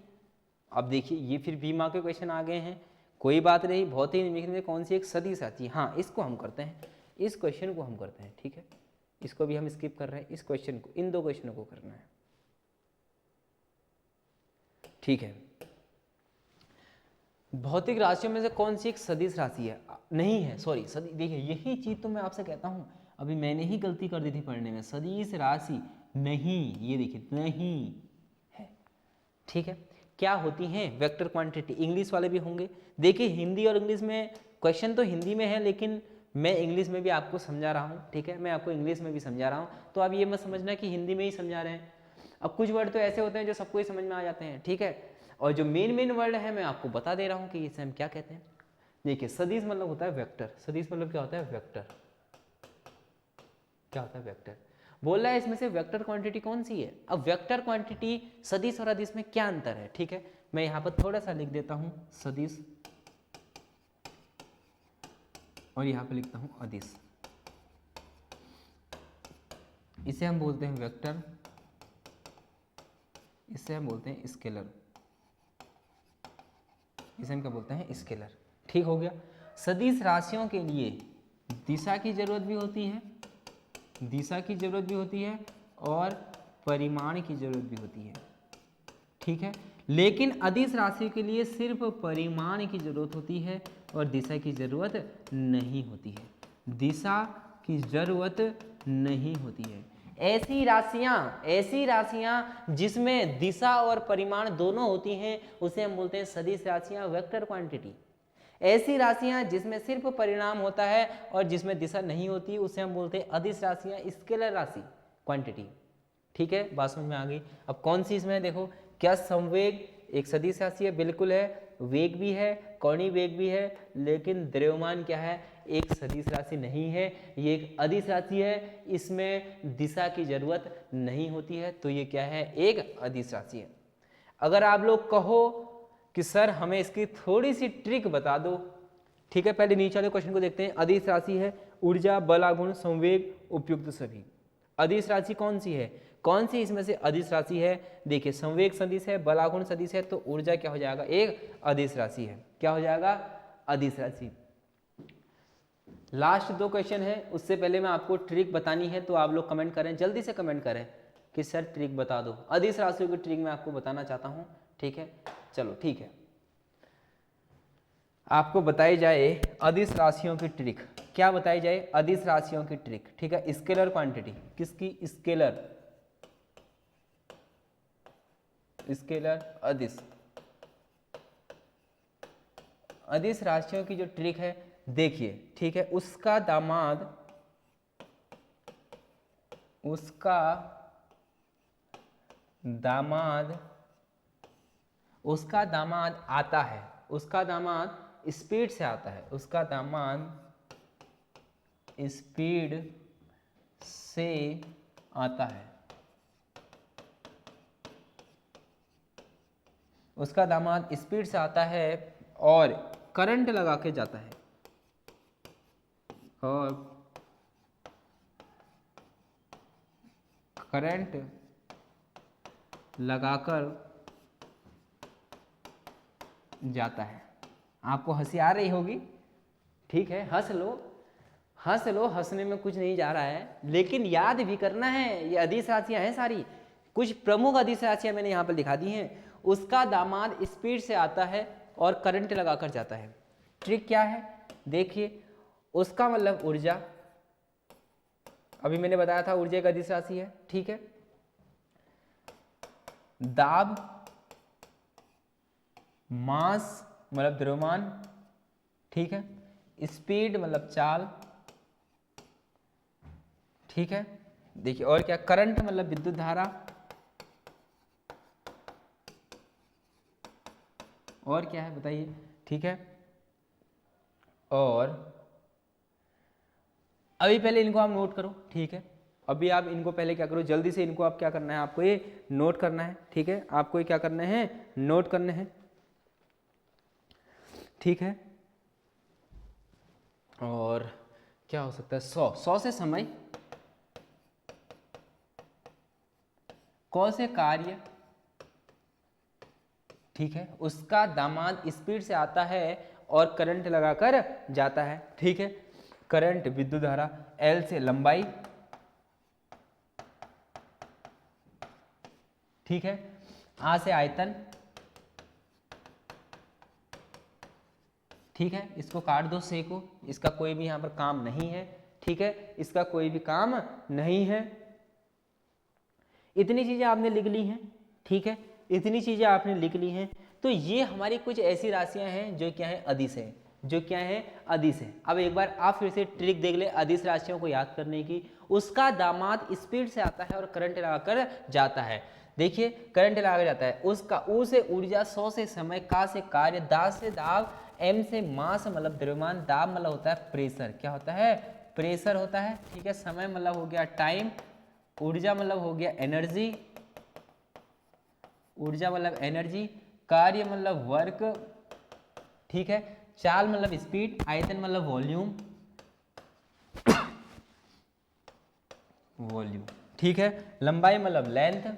अब देखिए ये फिर बीमा के क्वेश्चन आ गए हैं, कोई बात नहीं। बहुत ही निम्नलिखित में कौन सी एक सदिश राशि, हाँ इसको हम करते हैं, इस क्वेश्चन को हम करते हैं, ठीक है, इसको भी हम स्किप कर रहे हैं, इस क्वेश्चन को, इन 2 क्वेश्चनों को करना है, ठीक है। भौतिक राशियों में से कौन सी एक सदिश राशि है? नहीं है, सॉरी, देखिए यही चीज तो मैं आपसे कहता हूं, अभी मैंने ही गलती कर दी थी पढ़ने में। सदिश राशि नहीं, ये देखिए नहीं है, ठीक है। क्या होती हैं? Vector quantity. इंग्लिश वाले भी होंगे, देखिए हिंदी और इंग्लिश में क्वेश्चन तो हिंदी में है, लेकिन मैं इंग्लिश में भी आपको समझा रहा हूँ, ठीक है, मैं आपको इंग्लिश में भी समझा रहा हूँ, तो आप ये मत समझना कि हिंदी में ही समझा रहे हैं। अब कुछ वर्ड तो ऐसे होते हैं जो सबको ही समझ में आ जाते हैं, ठीक है, और जो मेन वर्ड है मैं आपको बता दे रहा हूँ कि इसे हम क्या कहते हैं। देखिए सदिश मतलब होता है वेक्टर, सदिश मतलब क्या होता है, वेक्टर, क्या होता है, वेक्टर। बोल रहा है इसमें से वेक्टर क्वांटिटी कौन सी है? अब वेक्टर क्वांटिटी सदिश और अदिश में क्या अंतर है, ठीक है, मैं यहाँ पर थोड़ा सा लिख देता हूँ सदिश और यहाँ पर लिखता हूँ अदिश। इसे हम बोलते हैं वेक्टर, इसे हम बोलते हैं स्केलर, इसे हम क्या बोलते हैं, स्केलर, ठीक हो गया। सदिश राशियों के लिए दिशा की जरूरत भी होती है, दिशा की जरूरत भी होती है और परिमाण की जरूरत भी होती है, ठीक है। लेकिन अदिश राशि के लिए सिर्फ परिमाण की जरूरत होती है और दिशा की जरूरत नहीं होती है, दिशा की जरूरत नहीं होती है। ऐसी राशियां जिसमें दिशा और परिमाण दोनों होती हैं उसे हम बोलते हैं सदिश राशियां, वेक्टर क्वांटिटी। ऐसी राशियां जिसमें सिर्फ परिणाम होता है और जिसमें दिशा नहीं होती उसे हम बोलते हैं अदिश राशियां, स्केलर राशि, क्वांटिटी, ठीक है, बात समझ में आ गई। अब कौन सी इसमें देखो, क्या संवेग एक सदिश राशि है? बिल्कुल है, वेग भी है, कोणीय वेग भी है, लेकिन द्रव्यमान क्या है, एक सदिश राशि नहीं है, ये एक अदिश राशि है, इसमें दिशा की जरूरत नहीं होती है, तो ये क्या है, एक अदिश राशि है। अगर आप लोग कहो कि सर हमें इसकी थोड़ी सी ट्रिक बता दो, ठीक है, पहले नीचे वाले क्वेश्चन को देखते हैं। अदिश राशि है, ऊर्जा, बल, आघूर्ण, संवेग, उपयुक्त सभी। अदिश राशि कौन सी है, कौन सी इसमें से अदिश राशि है? देखिए संवेग सदिश है, बल आघूर्ण सदिश है, तो ऊर्जा क्या हो जाएगा, एक अदिश राशि है, क्या हो जाएगा, अदिश राशि। लास्ट 2 क्वेश्चन है, उससे पहले मैं आपको ट्रिक बतानी है, तो आप लोग कमेंट करें, जल्दी से कमेंट करें कि सर ट्रिक बता दो। अदिश राशियों की ट्रिक मैं आपको बताना चाहता हूं, ठीक है, चलो ठीक है, आपको बताई जाए अदिश राशियों की ट्रिक। क्या बताई जाए, अदिश राशियों की ट्रिक, ठीक है। स्केलर क्वांटिटी, किसकी, स्केलर, स्केलर अदिश, अदिश राशियों की जो ट्रिक है देखिए, ठीक है, उसका दामाद आता है, उसका दामाद स्पीड से आता है, उसका दामाद स्पीड से आता है, उसका दामाद स्पीड से आता है और करंट लगा के जाता है, और करंट लगाकर जाता है। आपको हंसी आ रही होगी, ठीक है, हंस लो, हंसने में कुछ नहीं जा रहा है, लेकिन याद भी करना है। ये अदिश राशियां हैं सारी, कुछ प्रमुख अदिश राशियां मैंने यहाँ पर दिखा दी हैं। उसका दामाद स्पीड से आता है और करंट लगाकर जाता है। ट्रिक क्या है, देखिए, उसका मतलब ऊर्जा, अभी मैंने बताया था ऊर्जा एक अदिश राशि है, ठीक है। दाब, मास मतलब द्रव्यमान, ठीक है। स्पीड मतलब चाल, ठीक है। देखिए, और क्या, करंट मतलब विद्युत धारा, और क्या है बताइए, ठीक है। और अभी पहले इनको आप नोट करो, ठीक है। अभी आप इनको पहले क्या करो, जल्दी से इनको आप क्या करना है, आपको ये नोट करना है, ठीक है। आपको ये क्या करना है, नोट करने हैं, ठीक है। और क्या हो सकता है, 100 से समय, कौन से कार्य, ठीक है, उसका दामाद स्पीड से आता है और करंट लगाकर जाता है, ठीक है। करंट विद्युत धारा, एल से लंबाई, ठीक है। आ से आयतन, ठीक है। इसको काट दो, से को, इसका कोई भी यहाँ पर काम नहीं है, ठीक है, इसका कोई भी काम नहीं है। इतनी चीजें आपने लिख ली हैं, ठीक है, इतनी चीजें आपने लिख ली हैं। तो ये हमारी कुछ ऐसी राशियां हैं जो क्या है, अदिश है, जो क्या है, अदिश है। अब एक बार आप फिर से ट्रिक देख ले अदिश राशियों को याद करने की। उसका दामाद स्पीड से आता है और करंट लगाकर जाता है। देखिए, करंट लगा जाता है, उसका ऊ से ऊर्जा, 100 से समय, का से कार्य, दा से दाब, एम से मास मतलब द्रव्यमान, दाब मतलब होता है प्रेशर, क्या होता है, प्रेशर होता है, ठीक है। समय मतलब हो गया टाइम, ऊर्जा मतलब हो गया एनर्जी, ऊर्जा मतलब एनर्जी, कार्य मतलब वर्क, ठीक है। चाल मतलब स्पीड, आयतन मतलब वॉल्यूम, वॉल्यूम, ठीक है। लंबाई मतलब लेंथ।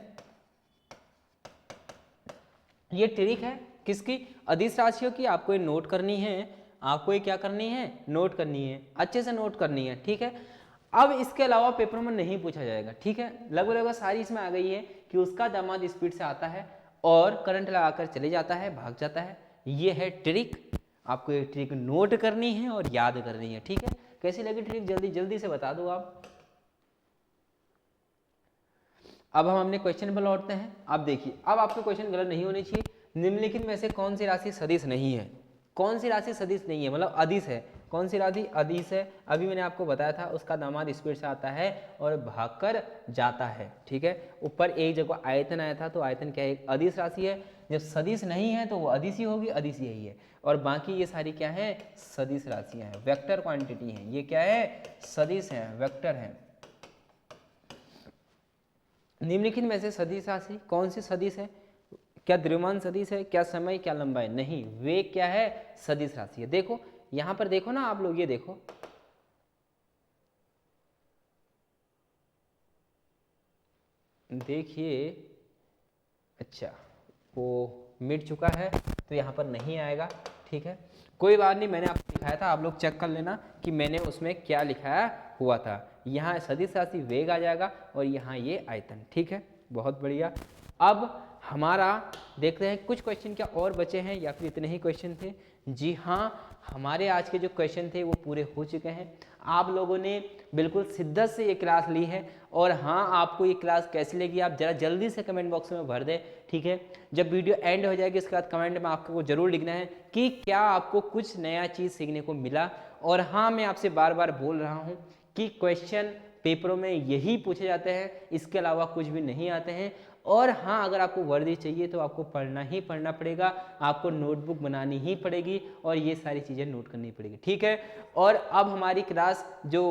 ये ट्रिक है किसकी, अदिश राशियों की। आपको ये नोट करनी है, आपको ये क्या करनी है, नोट करनी है, अच्छे से नोट करनी है, ठीक है। अब इसके अलावा पेपर में नहीं पूछा जाएगा, ठीक है। लगभग सारी इसमें आ गई है कि उसका दामाद स्पीड से आता है और करंट लगाकर चले जाता है, भाग जाता है। ये है ट्रिक, आपको ये ट्रिक नोट करनी है और याद करनी है, ठीक है। कैसी लगी ट्रिक, जल्दी जल्दी से बता दो आप। अब हम अपने क्वेश्चन पर लौटते हैं। अब देखिए, अब आपके क्वेश्चन गलत नहीं होने चाहिए। निम्नलिखित में से कौन सी राशि सदिश नहीं है, कौन सी राशि सदिश नहीं है, मतलब अदिश है, कौन सी राशि अदिश है। अभी मैंने आपको बताया था, उसका दामाद स्पीड से आता है और भागकर जाता है, ठीक है। ऊपर एक जगह आयतन आया था, तो आयतन क्या है, एक अदिश राशि है। जब सदिश नहीं है तो वो अदिश ही होगी, अदिश यही है। और बाकी ये सारी क्या है, सदिश राशियां हैं, वेक्टर क्वांटिटी हैं। ये क्या है, सदिश हैं, वेक्टर हैं। निम्नलिखित में से सदिश राशि कौन सी सदिश है, क्या द्रव्यमान सदिश है, क्या समय, क्या लंबाई, नहीं, वे क्या है, सदिश राशि है। देखो यहां पर, देखो ना आप लोग, ये देखो, देखिए, अच्छा वो मिट चुका है तो यहाँ पर नहीं आएगा, ठीक है। कोई बात नहीं, मैंने आपको दिखाया था, आप लोग चेक कर लेना कि मैंने उसमें क्या लिखाया हुआ था। यहाँ सदिश राशि वेग आ जाएगा और यहाँ ये आयतन, ठीक है, बहुत बढ़िया। अब हमारा देखते हैं कुछ क्वेश्चन क्या और बचे हैं या फिर इतने ही क्वेश्चन थे। जी हाँ, हमारे आज के जो क्वेश्चन थे वो पूरे हो चुके हैं। आप लोगों ने बिल्कुल शिद्दत से ये क्लास ली है। और हाँ, आपको ये क्लास कैसी लगी आप ज़रा जल्दी से कमेंट बॉक्स में भर दें, ठीक है। जब वीडियो एंड हो जाएगी इसके बाद कमेंट में आपको ज़रूर लिखना है कि क्या आपको कुछ नया चीज़ सीखने को मिला। और हाँ, मैं आपसे बार बार बोल रहा हूँ कि क्वेश्चन पेपरों में यही पूछे जाते हैं, इसके अलावा कुछ भी नहीं आते हैं। और हाँ, अगर आपको वर्दी चाहिए तो आपको पढ़ना ही पढ़ना पड़ेगा, आपको नोटबुक बनानी ही पड़ेगी और ये सारी चीज़ें नोट करनी पड़ेगी, ठीक है। और अब हमारी क्लास जो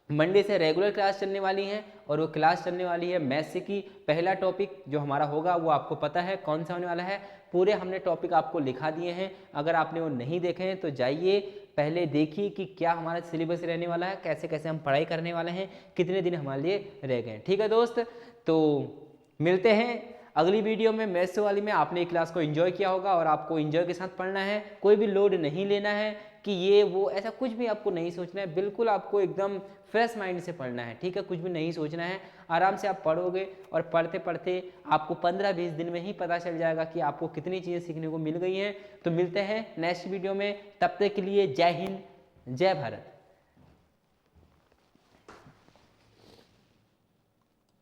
मंडे से रेगुलर क्लास चलने वाली है और वो क्लास चलने वाली है मैथ्स की। पहला टॉपिक जो हमारा होगा वो आपको पता है कौन सा होने वाला है, पूरे हमने टॉपिक आपको लिखा दिए हैं। अगर आपने वो नहीं देखे हैं तो जाइए पहले देखिए कि क्या हमारा सिलेबस रहने वाला है, कैसे कैसे हम पढ़ाई करने वाले हैं, कितने दिन हमारे लिए रह गए हैं, ठीक है दोस्त। तो मिलते हैं अगली वीडियो में मैथ्स वाली में। आपने क्लास को एंजॉय किया होगा और आपको एंजॉय के साथ पढ़ना है, कोई भी लोड नहीं लेना है कि ये वो ऐसा कुछ भी आपको नहीं सोचना है, बिल्कुल आपको एकदम फ्रेश माइंड से पढ़ना है, ठीक है। कुछ भी नहीं सोचना है, आराम से आप पढ़ोगे और पढ़ते पढ़ते आपको 15-20 दिन में ही पता चल जाएगा कि आपको कितनी चीज़ें सीखने को मिल गई हैं। तो मिलते हैं नेक्स्ट वीडियो में, तब तक के लिए जय हिंद, जय भारत।